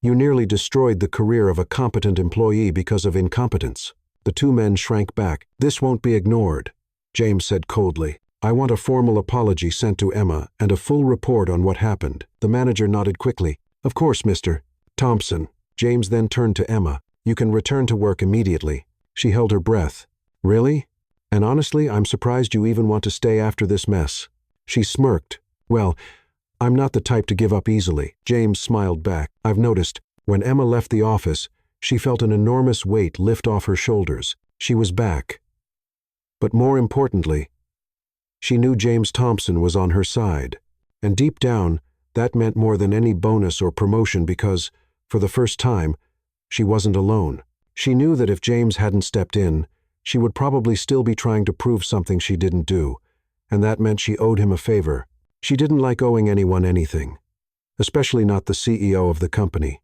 You nearly destroyed the career of a competent employee because of incompetence. The 2 men shrank back. This won't be ignored, James said coldly. I want a formal apology sent to Emma and a full report on what happened. The manager nodded quickly. Of course, Mr. Thompson. James then turned to Emma. You can return to work immediately. She held her breath. Really? And honestly, I'm surprised you even want to stay after this mess." She smirked. "Well, I'm not the type to give up easily." James smiled back. "I've noticed, when Emma left the office, she felt an enormous weight lift off her shoulders. She was back. But more importantly, she knew James Thompson was on her side. And deep down, that meant more than any bonus or promotion because, for the first time, she wasn't alone. She knew that if James hadn't stepped in, she would probably still be trying to prove something she didn't do, and that meant she owed him a favor. She didn't like owing anyone anything, especially not the CEO of the company.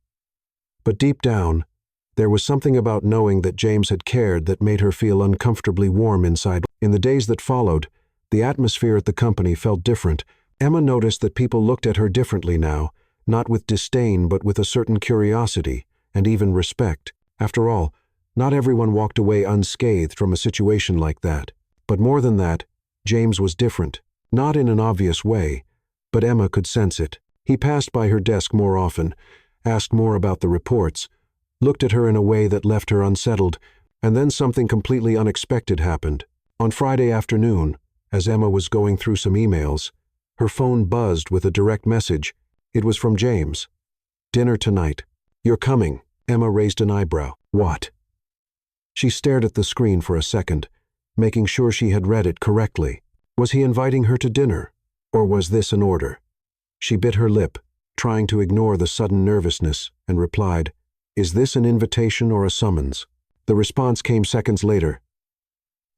But deep down, there was something about knowing that James had cared that made her feel uncomfortably warm inside. In the days that followed, the atmosphere at the company felt different. Emma noticed that people looked at her differently now, not with disdain but with a certain curiosity and even respect. After all, not everyone walked away unscathed from a situation like that. But more than that, James was different. Not in an obvious way, but Emma could sense it. He passed by her desk more often, asked more about the reports, looked at her in a way that left her unsettled, and then something completely unexpected happened. On Friday afternoon, as Emma was going through some emails, her phone buzzed with a direct message. It was from James. "Dinner tonight. You're coming." Emma raised an eyebrow. "What?" She stared at the screen for a second, making sure she had read it correctly. Was he inviting her to dinner? Or was this an order? She bit her lip, trying to ignore the sudden nervousness, and replied, "Is this an invitation or a summons?" The response came seconds later.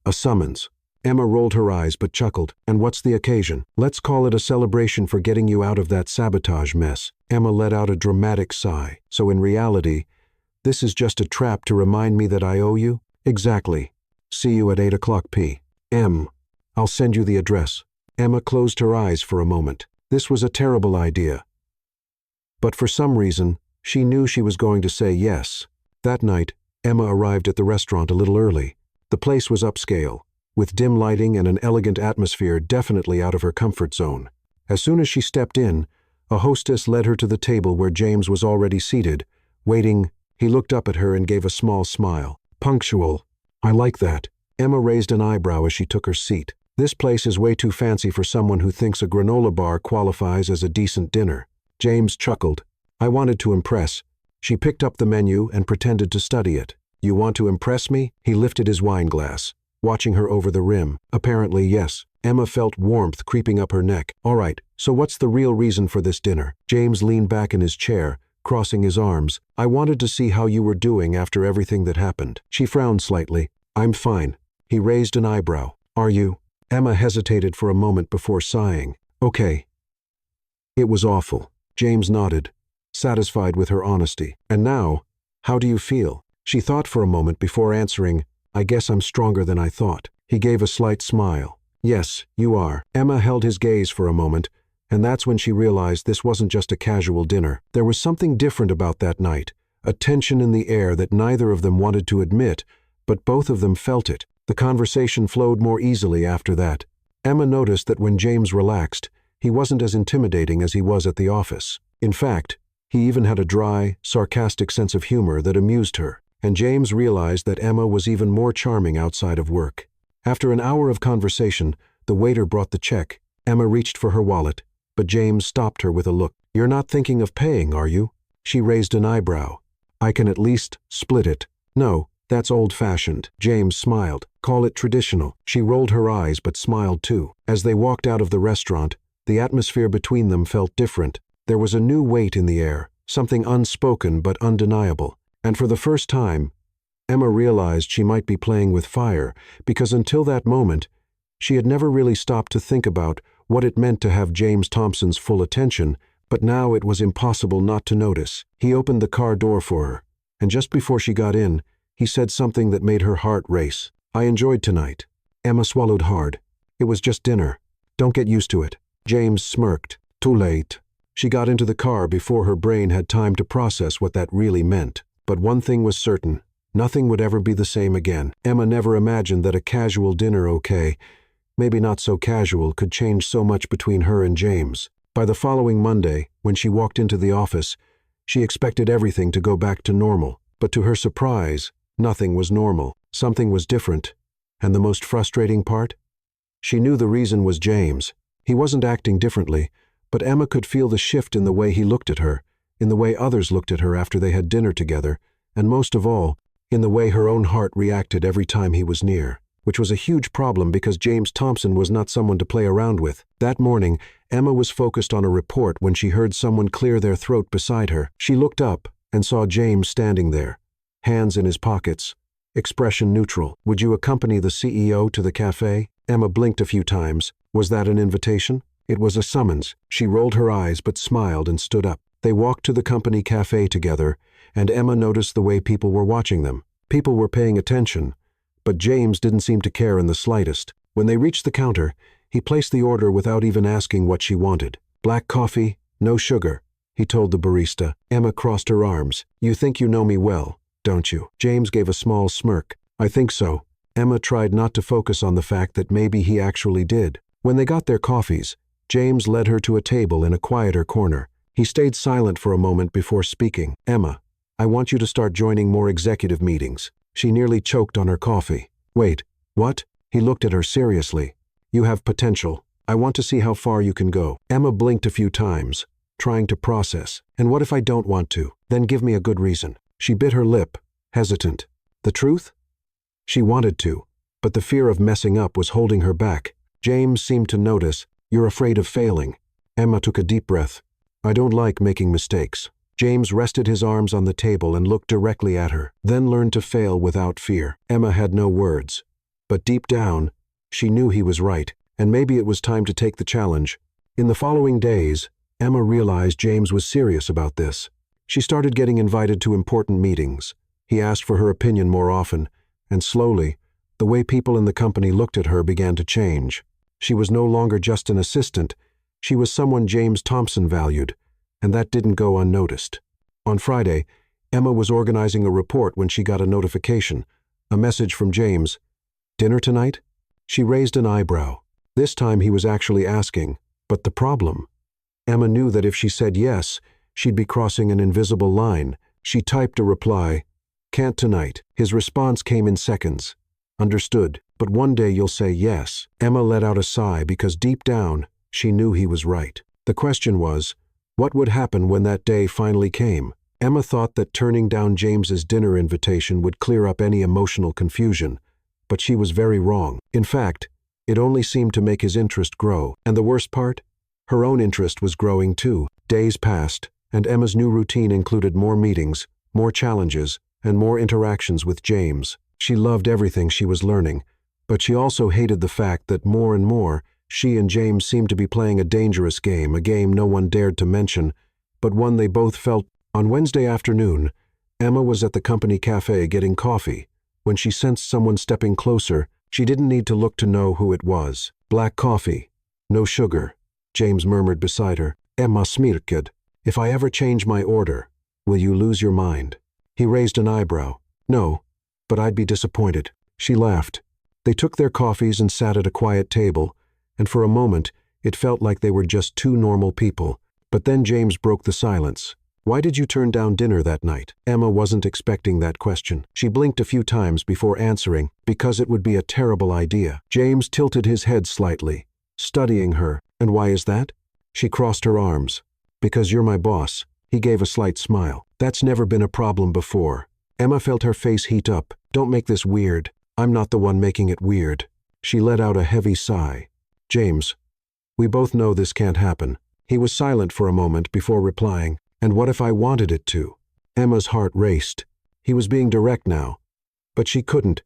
"A summons." Emma rolled her eyes but chuckled. "And what's the occasion?" "Let's call it a celebration for getting you out of that sabotage mess." Emma let out a dramatic sigh. "So in reality, this is just a trap to remind me that I owe you?" "Exactly. See you at 8 o'clock p.m. I'll send you the address." Emma closed her eyes for a moment. This was a terrible idea. But for some reason, she knew she was going to say yes. That night, Emma arrived at the restaurant a little early. The place was upscale, with dim lighting and an elegant atmosphere definitely out of her comfort zone. As soon as she stepped in, a hostess led her to the table where James was already seated, waiting. He looked up at her and gave a small smile. "Punctual. I like that." Emma raised an eyebrow as she took her seat. This place is way too fancy for someone who thinks a granola bar qualifies as a decent dinner. James chuckled. "I wanted to impress." She picked up the menu and pretended to study it. "You want to impress me?" He lifted his wine glass, watching her over the rim. "Apparently, yes." Emma felt warmth creeping up her neck. "All right, so what's the real reason for this dinner?" James leaned back in his chair, crossing his arms. "I wanted to see how you were doing after everything that happened." She frowned slightly. "I'm fine." He raised an eyebrow. "Are you?" Emma hesitated for a moment before sighing. "Okay." "It was awful." James nodded, satisfied with her honesty. "And now, how do you feel?" She thought for a moment before answering, "I guess I'm stronger than I thought." He gave a slight smile. "Yes, you are." Emma held his gaze for a moment, and that's when she realized this wasn't just a casual dinner. There was something different about that night, a tension in the air that neither of them wanted to admit, but both of them felt it. The conversation flowed more easily after that. Emma noticed that when James relaxed, he wasn't as intimidating as he was at the office. In fact, he even had a dry, sarcastic sense of humor that amused her, and James realized that Emma was even more charming outside of work. After an hour of conversation, the waiter brought the check. Emma reached for her wallet, but James stopped her with a look. "You're not thinking of paying, are you?" She raised an eyebrow. "I can at least split it." "No, that's old-fashioned." James smiled. "Call it traditional." She rolled her eyes but smiled too. As they walked out of the restaurant, the atmosphere between them felt different. There was a new weight in the air, something unspoken but undeniable. And for the first time, Emma realized she might be playing with fire, because until that moment, she had never really stopped to think about what it meant to have James Thompson's full attention, but now it was impossible not to notice. He opened the car door for her, and just before she got in, he said something that made her heart race. "I enjoyed tonight." Emma swallowed hard. "It was just dinner. Don't get used to it." James smirked. "Too late." She got into the car before her brain had time to process what that really meant. But one thing was certain. Nothing would ever be the same again. Emma never imagined that a casual dinner, maybe not so casual, could change so much between her and James. By the following Monday, when she walked into the office, she expected everything to go back to normal. But to her surprise, nothing was normal. Something was different, And the most frustrating part? She knew the reason was James. He wasn't acting differently, but Emma could feel the shift in the way he looked at her, in the way others looked at her after they had dinner together, and most of all, in the way her own heart reacted every time he was near, which was a huge problem because James Thompson was not someone to play around with. That morning, Emma was focused on a report when she heard someone clear their throat beside her. She looked up and saw James standing there, hands in his pockets, expression neutral. "Would you accompany the CEO to the cafe?" Emma blinked a few times. Was that an invitation? It was a summons. She rolled her eyes but smiled and stood up. They walked to the company cafe together, and Emma noticed the way people were watching them. People were paying attention, but James didn't seem to care in the slightest. When they reached the counter, he placed the order without even asking what she wanted. "Black coffee, no sugar," he told the barista. Emma crossed her arms. "You think you know me well, don't you?" James gave a small smirk. "I think so." Emma tried not to focus on the fact that maybe he actually did. When they got their coffees, James led her to a table in a quieter corner. He stayed silent for a moment before speaking. "Emma, I want you to start joining more executive meetings." She nearly choked on her coffee. "Wait, what?" He looked at her seriously. "You have potential. I want to see how far you can go." Emma blinked a few times, trying to process. "And what if I don't want to? Then give me a good reason." She bit her lip, hesitant. The truth? She wanted to, but the fear of messing up was holding her back. James seemed to notice. "You're afraid of failing." Emma took a deep breath. "I don't like making mistakes." James rested his arms on the table and looked directly at her, then learned to fail without fear. Emma had no words, but deep down, she knew he was right, and maybe it was time to take the challenge. In the following days, Emma realized James was serious about this. She started getting invited to important meetings. He asked for her opinion more often, and slowly, the way people in the company looked at her began to change. She was no longer just an assistant. She was someone James Thompson valued, and that didn't go unnoticed. On Friday, Emma was organizing a report when she got a notification, a message from James. "Dinner tonight?" She raised an eyebrow. This time he was actually asking, but the problem? Emma knew that if she said yes, she'd be crossing an invisible line. She typed a reply, "Can't tonight." His response came in seconds. "Understood, but one day you'll say yes." Emma let out a sigh because deep down, she knew he was right. The question was, what would happen when that day finally came? Emma thought that turning down James's dinner invitation would clear up any emotional confusion, but she was very wrong. In fact, it only seemed to make his interest grow. And the worst part? Her own interest was growing too. Days passed, and Emma's new routine included more meetings, more challenges, and more interactions with James. She loved everything she was learning, but she also hated the fact that more and more, she and James seemed to be playing a dangerous game, a game no one dared to mention, but one they both felt. On Wednesday afternoon, Emma was at the company cafe getting coffee. When she sensed someone stepping closer, she didn't need to look to know who it was. "Black coffee, no sugar," James murmured beside her. "Emma smirked. If I ever change my order, will you lose your mind?" He raised an eyebrow. "No, but I'd be disappointed." She laughed. They took their coffees and sat at a quiet table, and for a moment, it felt like they were just two normal people. But then James broke the silence. "Why did you turn down dinner that night?" Emma wasn't expecting that question. She blinked a few times before answering, "Because it would be a terrible idea." James tilted his head slightly, studying her. "And why is that?" She crossed her arms. "Because you're my boss." He gave a slight smile. "That's never been a problem before." Emma felt her face heat up. "Don't make this weird. I'm not the one making it weird." She let out a heavy sigh. "James, we both know this can't happen." He was silent for a moment before replying, "And what if I wanted it to?" Emma's heart raced. He was being direct now, but she couldn't.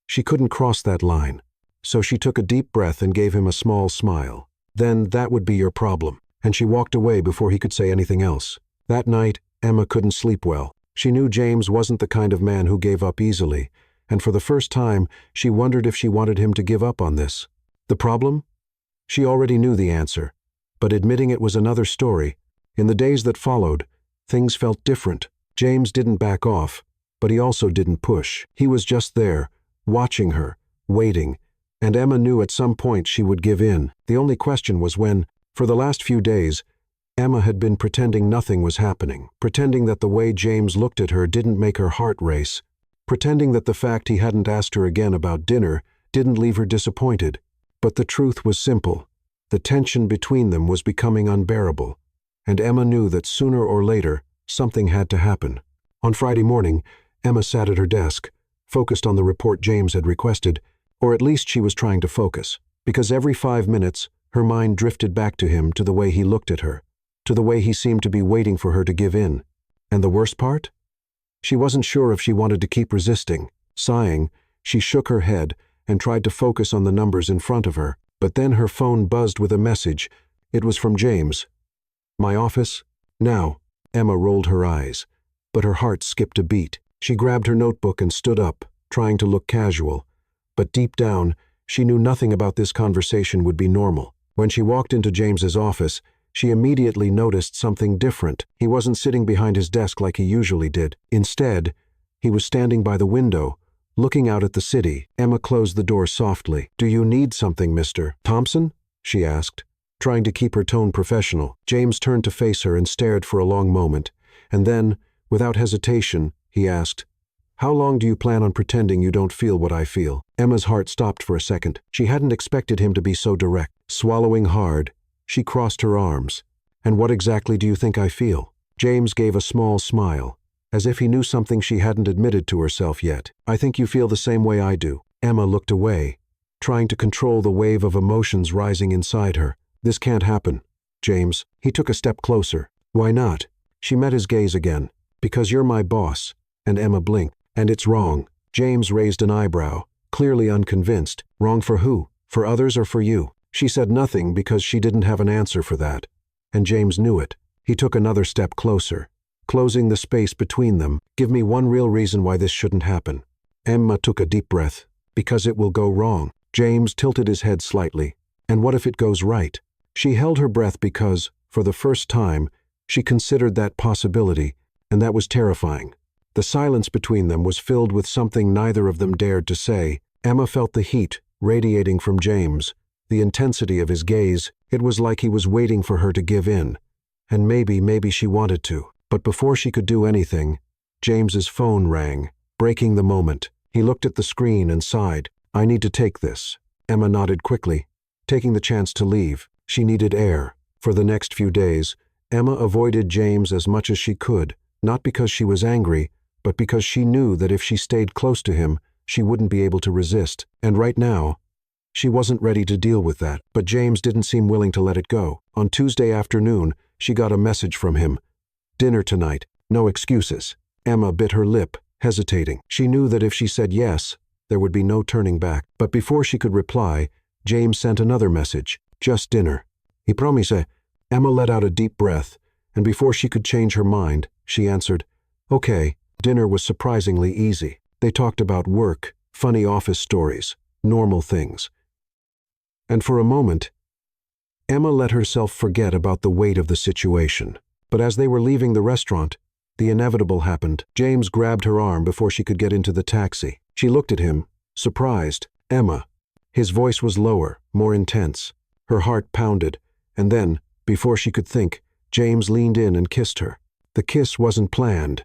She couldn't cross that line. So she took a deep breath and gave him a small smile. "Then that would be your problem." And she walked away before he could say anything else. That night, Emma couldn't sleep well. She knew James wasn't the kind of man who gave up easily, and for the first time, she wondered if she wanted him to give up on this. The problem? She already knew the answer, but admitting it was another story. In the days that followed, things felt different. James didn't back off, but he also didn't push. He was just there, watching her, waiting, and Emma knew at some point she would give in. The only question was when. For the last few days, Emma had been pretending nothing was happening, pretending that the way James looked at her didn't make her heart race, pretending that the fact he hadn't asked her again about dinner didn't leave her disappointed. But the truth was simple. The tension between them was becoming unbearable, and Emma knew that sooner or later, something had to happen. On Friday morning, Emma sat at her desk, focused on the report James had requested, or at least she was trying to focus, because every 5 minutes, her mind drifted back to him, to the way he looked at her, to the way he seemed to be waiting for her to give in. And the worst part? She wasn't sure if she wanted to keep resisting. Sighing, she shook her head and tried to focus on the numbers in front of her, but then her phone buzzed with a message. It was from James. "My office? Now." Emma rolled her eyes, but her heart skipped a beat. She grabbed her notebook and stood up, trying to look casual. But deep down, she knew nothing about this conversation would be normal. When she walked into James's office, she immediately noticed something different. He wasn't sitting behind his desk like he usually did. Instead, he was standing by the window, looking out at the city. Emma closed the door softly. "Do you need something, Mr. Thompson?" she asked, trying to keep her tone professional. James turned to face her and stared for a long moment, and then, without hesitation, he asked, "How long do you plan on pretending you don't feel what I feel?" Emma's heart stopped for a second. She hadn't expected him to be so direct. Swallowing hard, she crossed her arms. "And what exactly do you think I feel?" James gave a small smile, as if he knew something she hadn't admitted to herself yet. "I think you feel the same way I do." Emma looked away, trying to control the wave of emotions rising inside her. "This can't happen, James." He took a step closer. "Why not?" She met his gaze again. "Because you're my boss." And Emma blinked. "And it's wrong." James raised an eyebrow, clearly unconvinced. "Wrong for who? For others or for you?" She said nothing because she didn't have an answer for that, and James knew it. He took another step closer, closing the space between them. "Give me one real reason why this shouldn't happen." Emma took a deep breath. "Because it will go wrong." James tilted his head slightly. "And what if it goes right?" She held her breath because, for the first time, she considered that possibility, and that was terrifying. The silence between them was filled with something neither of them dared to say. Emma felt the heat radiating from James, the intensity of his gaze. It was like he was waiting for her to give in. And maybe she wanted to. But before she could do anything, James's phone rang, breaking the moment. He looked at the screen and sighed. "I need to take this." Emma nodded quickly, taking the chance to leave. She needed air. For the next few days, Emma avoided James as much as she could, not because she was angry, but because she knew that if she stayed close to him, she wouldn't be able to resist. And right now, she wasn't ready to deal with that. But James didn't seem willing to let it go. On Tuesday afternoon, she got a message from him. "Dinner tonight. No excuses." Emma bit her lip, hesitating. She knew that if she said yes, there would be no turning back. But before she could reply, James sent another message. "Just dinner." "He promise." Emma let out a deep breath, and before she could change her mind, she answered, "Okay." Dinner was surprisingly easy. They talked about work, funny office stories, normal things. And for a moment, Emma let herself forget about the weight of the situation. But as they were leaving the restaurant, the inevitable happened. James grabbed her arm before she could get into the taxi. She looked at him, surprised. "Emma." His voice was lower, more intense. Her heart pounded, and then, before she could think, James leaned in and kissed her. The kiss wasn't planned.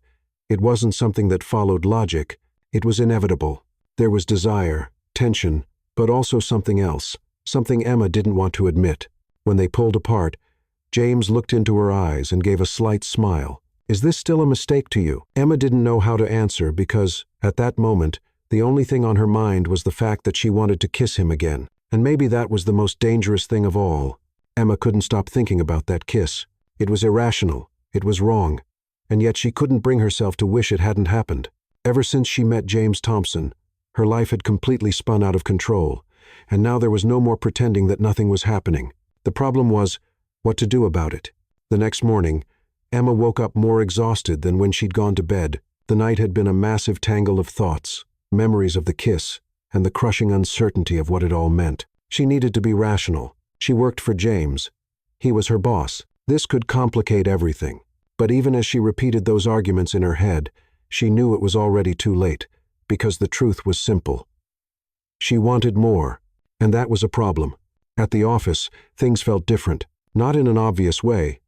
It wasn't something that followed logic. It was inevitable. There was desire, tension, but also something else, something Emma didn't want to admit. When they pulled apart, James looked into her eyes and gave a slight smile. "Is this still a mistake to you?" Emma didn't know how to answer because, at that moment, the only thing on her mind was the fact that she wanted to kiss him again. And maybe that was the most dangerous thing of all. Emma couldn't stop thinking about that kiss. It was irrational. It was wrong. And yet she couldn't bring herself to wish it hadn't happened. Ever since she met James Thompson, her life had completely spun out of control, and now there was no more pretending that nothing was happening. The problem was, what to do about it. The next morning, Emma woke up more exhausted than when she'd gone to bed. The night had been a massive tangle of thoughts, memories of the kiss, and the crushing uncertainty of what it all meant. She needed to be rational. She worked for James. He was her boss. This could complicate everything. But even as she repeated those arguments in her head, she knew it was already too late, because the truth was simple. She wanted more, and that was a problem. At the office, things felt different, not in an obvious way,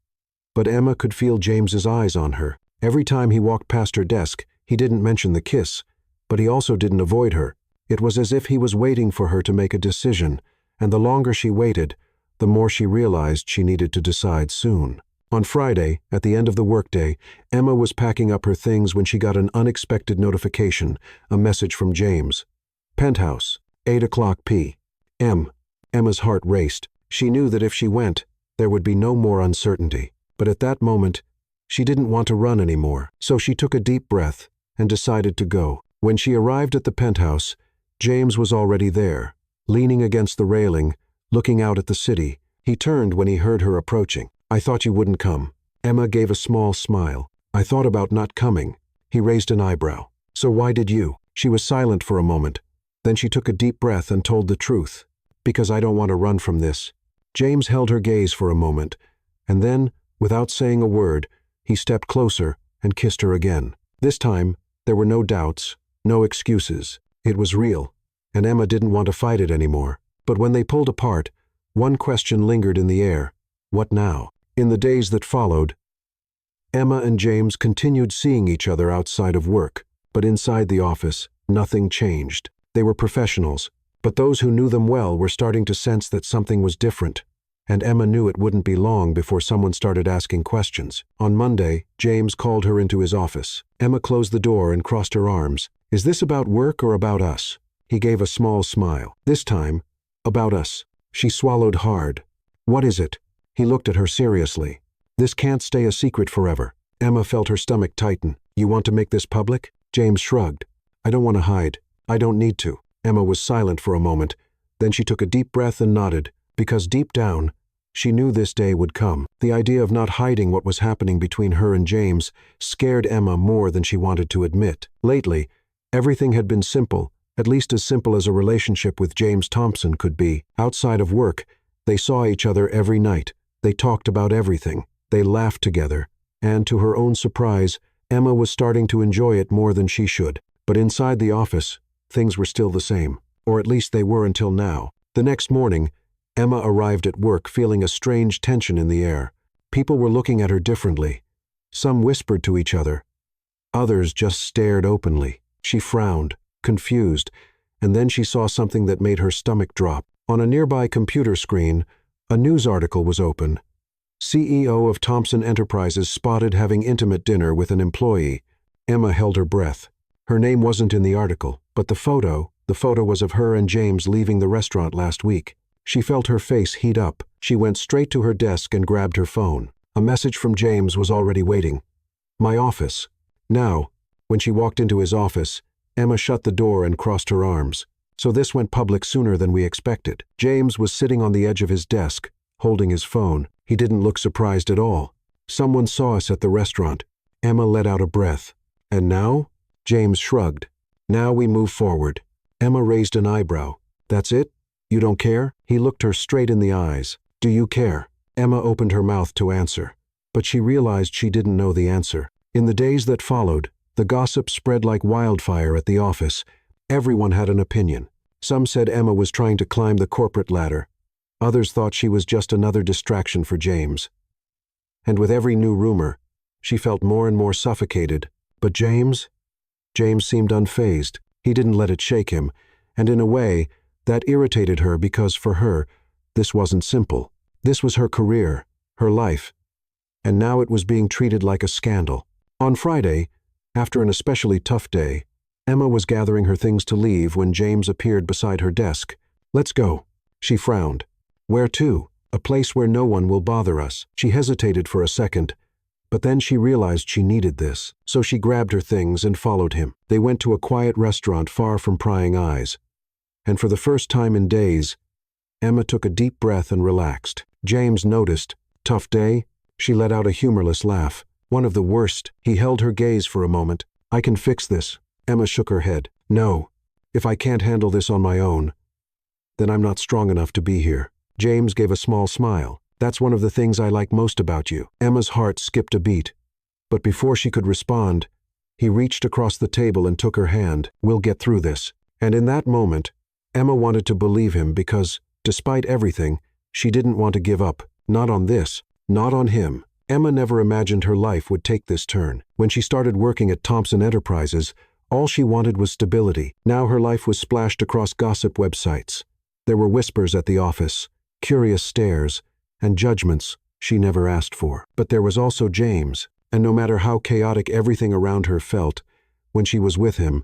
but Emma could feel James's eyes on her. Every time he walked past her desk, he didn't mention the kiss, but he also didn't avoid her. It was as if he was waiting for her to make a decision, and the longer she waited, the more she realized she needed to decide soon. On Friday, at the end of the workday, Emma was packing up her things when she got an unexpected notification, a message from James. Penthouse, 8 o'clock p.m. Emma's heart raced. She knew that if she went, there would be no more uncertainty. But at that moment, she didn't want to run anymore, so she took a deep breath and decided to go. When she arrived at the penthouse, James was already there, leaning against the railing, looking out at the city. He turned when he heard her approaching. "I thought you wouldn't come." Emma gave a small smile. "I thought about not coming." He raised an eyebrow. "So why did you?" She was silent for a moment. Then she took a deep breath and told the truth. "Because I don't want to run from this." James held her gaze for a moment, and then, without saying a word, he stepped closer and kissed her again. This time, there were no doubts, no excuses. It was real, and Emma didn't want to fight it anymore. But when they pulled apart, one question lingered in the air. What now? In the days that followed, Emma and James continued seeing each other outside of work, but inside the office, nothing changed. They were professionals, but those who knew them well were starting to sense that something was different, and Emma knew it wouldn't be long before someone started asking questions. On Monday, James called her into his office. Emma closed the door and crossed her arms. "Is this about work or about us?" He gave a small smile. "This time, about us." She swallowed hard. "What is it?" He looked at her seriously. "This can't stay a secret forever." Emma felt her stomach tighten. "You want to make this public?" James shrugged. "I don't want to hide. I don't need to." Emma was silent for a moment. Then she took a deep breath and nodded, because deep down, she knew this day would come. The idea of not hiding what was happening between her and James scared Emma more than she wanted to admit. Lately, everything had been simple, at least as simple as a relationship with James Thompson could be. Outside of work, they saw each other every night. They talked about everything. They laughed together. And to her own surprise, Emma was starting to enjoy it more than she should. But inside the office, things were still the same. Or at least they were until now. The next morning, Emma arrived at work feeling a strange tension in the air. People were looking at her differently. Some whispered to each other. Others just stared openly. She frowned, confused, and then she saw something that made her stomach drop. On a nearby computer screen, a news article was open. CEO of Thompson Enterprises spotted having intimate dinner with an employee. Emma held her breath. Her name wasn't in the article, but the photo was of her and James leaving the restaurant last week. She felt her face heat up. She went straight to her desk and grabbed her phone. A message from James was already waiting. "My office." Now, when she walked into his office, Emma shut the door and crossed her arms. So this went public sooner than we expected. James was sitting on the edge of his desk, holding his phone. He didn't look surprised at all. "Someone saw us at the restaurant." Emma let out a breath. "And now?" James shrugged. "Now we move forward." Emma raised an eyebrow. "That's it? You don't care?" He looked her straight in the eyes. "Do you care?" Emma opened her mouth to answer, but she realized she didn't know the answer. In the days that followed, the gossip spread like wildfire at the office. Everyone had an opinion. Some said Emma was trying to climb the corporate ladder. Others thought she was just another distraction for James. And with every new rumor, she felt more and more suffocated. But James seemed unfazed. He didn't let it shake him, and in a way, that irritated her because for her, this wasn't simple. This was her career, her life, and now it was being treated like a scandal. On Friday, after an especially tough day, Emma was gathering her things to leave when James appeared beside her desk. "Let's go." She frowned. "Where to?" "A place where no one will bother us." She hesitated for a second, but then she realized she needed this, so she grabbed her things and followed him. They went to a quiet restaurant far from prying eyes. And for the first time in days, Emma took a deep breath and relaxed. James noticed. "Tough day?" She let out a humorless laugh. "One of the worst." He held her gaze for a moment. "I can fix this." Emma shook her head. "No. If I can't handle this on my own, then I'm not strong enough to be here." James gave a small smile. "That's one of the things I like most about you." Emma's heart skipped a beat. But before she could respond, he reached across the table and took her hand. "We'll get through this." And in that moment, Emma wanted to believe him because, despite everything, she didn't want to give up. Not on this. Not on him. Emma never imagined her life would take this turn. When she started working at Thompson Enterprises, All she wanted was stability. Now her life was splashed across gossip websites. There were whispers at the office, curious stares, and judgments she never asked for. But there was also James, and no matter how chaotic everything around her felt, when she was with him,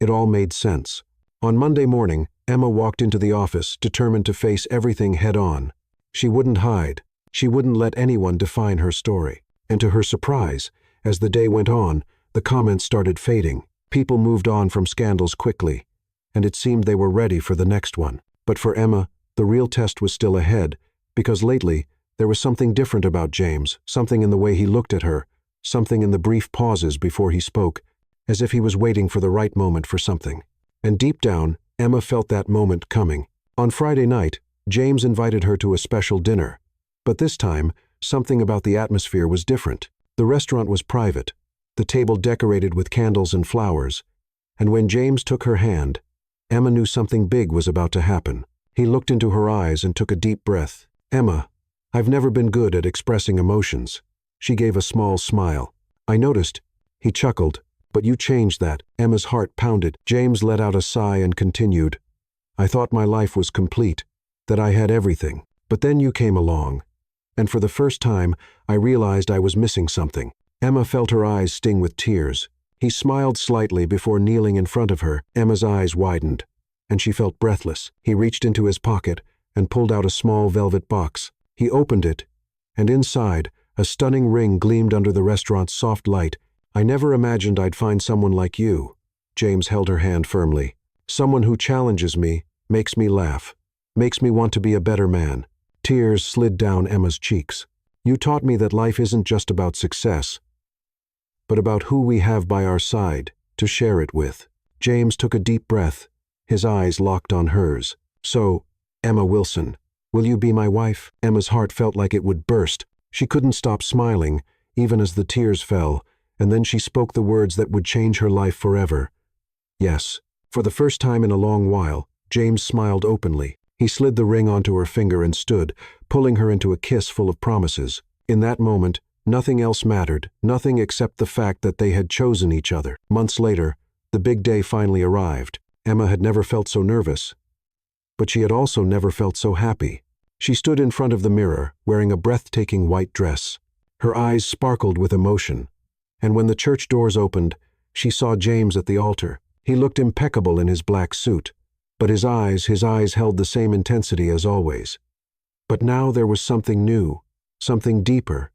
it all made sense. On Monday morning, Emma walked into the office, determined to face everything head-on. She wouldn't hide. She wouldn't let anyone define her story. And to her surprise, as the day went on, the comments started fading. People moved on from scandals quickly, and it seemed they were ready for the next one. But for Emma, the real test was still ahead, because lately, there was something different about James, something in the way he looked at her, something in the brief pauses before he spoke, as if he was waiting for the right moment for something. And deep down, Emma felt that moment coming. On Friday night, James invited her to a special dinner. But this time, something about the atmosphere was different. The restaurant was private, the table decorated with candles and flowers, and when James took her hand, Emma knew something big was about to happen. He looked into her eyes and took a deep breath. "Emma, I've never been good at expressing emotions." She gave a small smile. "I noticed." He chuckled. "But you changed that." Emma's heart pounded. James let out a sigh and continued. "I thought my life was complete, that I had everything. But then you came along, and for the first time, I realized I was missing something." Emma felt her eyes sting with tears. He smiled slightly before kneeling in front of her. Emma's eyes widened, and she felt breathless. He reached into his pocket and pulled out a small velvet box. He opened it, and inside, a stunning ring gleamed under the restaurant's soft light. "I never imagined I'd find someone like you." James held her hand firmly. "Someone who challenges me, makes me laugh, makes me want to be a better man." Tears slid down Emma's cheeks. "You taught me that life isn't just about success, but about who we have by our side to share it with." James took a deep breath, his eyes locked on hers. "So, Emma Wilson, will you be my wife?" Emma's heart felt like it would burst. She couldn't stop smiling, even as the tears fell, and then she spoke the words that would change her life forever. "Yes." For the first time in a long while, James smiled openly. He slid the ring onto her finger and stood, pulling her into a kiss full of promises. In that moment, nothing else mattered, nothing except the fact that they had chosen each other. Months later, the big day finally arrived. Emma had never felt so nervous, but she had also never felt so happy. She stood in front of the mirror, wearing a breathtaking white dress. Her eyes sparkled with emotion, and when the church doors opened, she saw James at the altar. He looked impeccable in his black suit, but his eyes held the same intensity as always. But now there was something new, something deeper,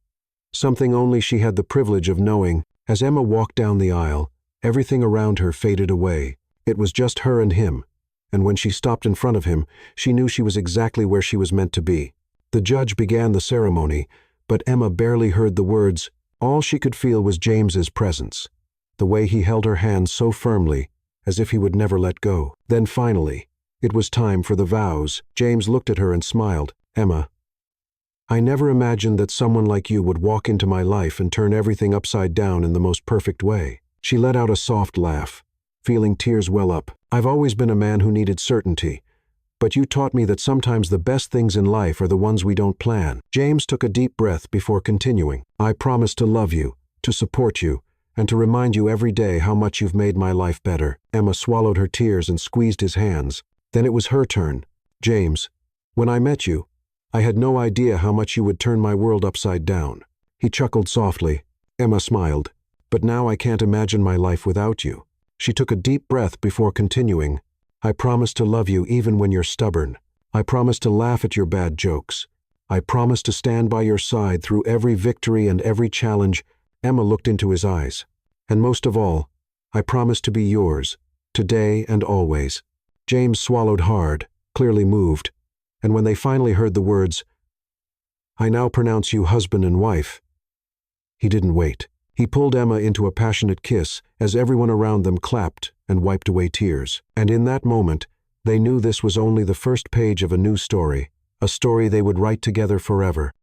something only she had the privilege of knowing. As Emma walked down the aisle, everything around her faded away. It was just her and him, and when she stopped in front of him, she knew she was exactly where she was meant to be. The judge began the ceremony, but Emma barely heard the words. All she could feel was James's presence, the way he held her hand so firmly, as if he would never let go. Then finally, it was time for the vows. James looked at her and smiled. "Emma, I never imagined that someone like you would walk into my life and turn everything upside down in the most perfect way." She let out a soft laugh, feeling tears well up. "I've always been a man who needed certainty, but you taught me that sometimes the best things in life are the ones we don't plan." James took a deep breath before continuing. "I promise to love you, to support you, and to remind you every day how much you've made my life better." Emma swallowed her tears and squeezed his hands. Then it was her turn. "James, when I met you, I had no idea how much you would turn my world upside down." He chuckled softly. Emma smiled. "But now I can't imagine my life without you." She took a deep breath before continuing. "I promise to love you even when you're stubborn. I promise to laugh at your bad jokes. I promise to stand by your side through every victory and every challenge." Emma looked into his eyes. "And most of all, I promise to be yours, today and always." James swallowed hard, clearly moved, and when they finally heard the words, "I now pronounce you husband and wife," he didn't wait. He pulled Emma into a passionate kiss as everyone around them clapped and wiped away tears. And in that moment, they knew this was only the first page of a new story, a story they would write together forever.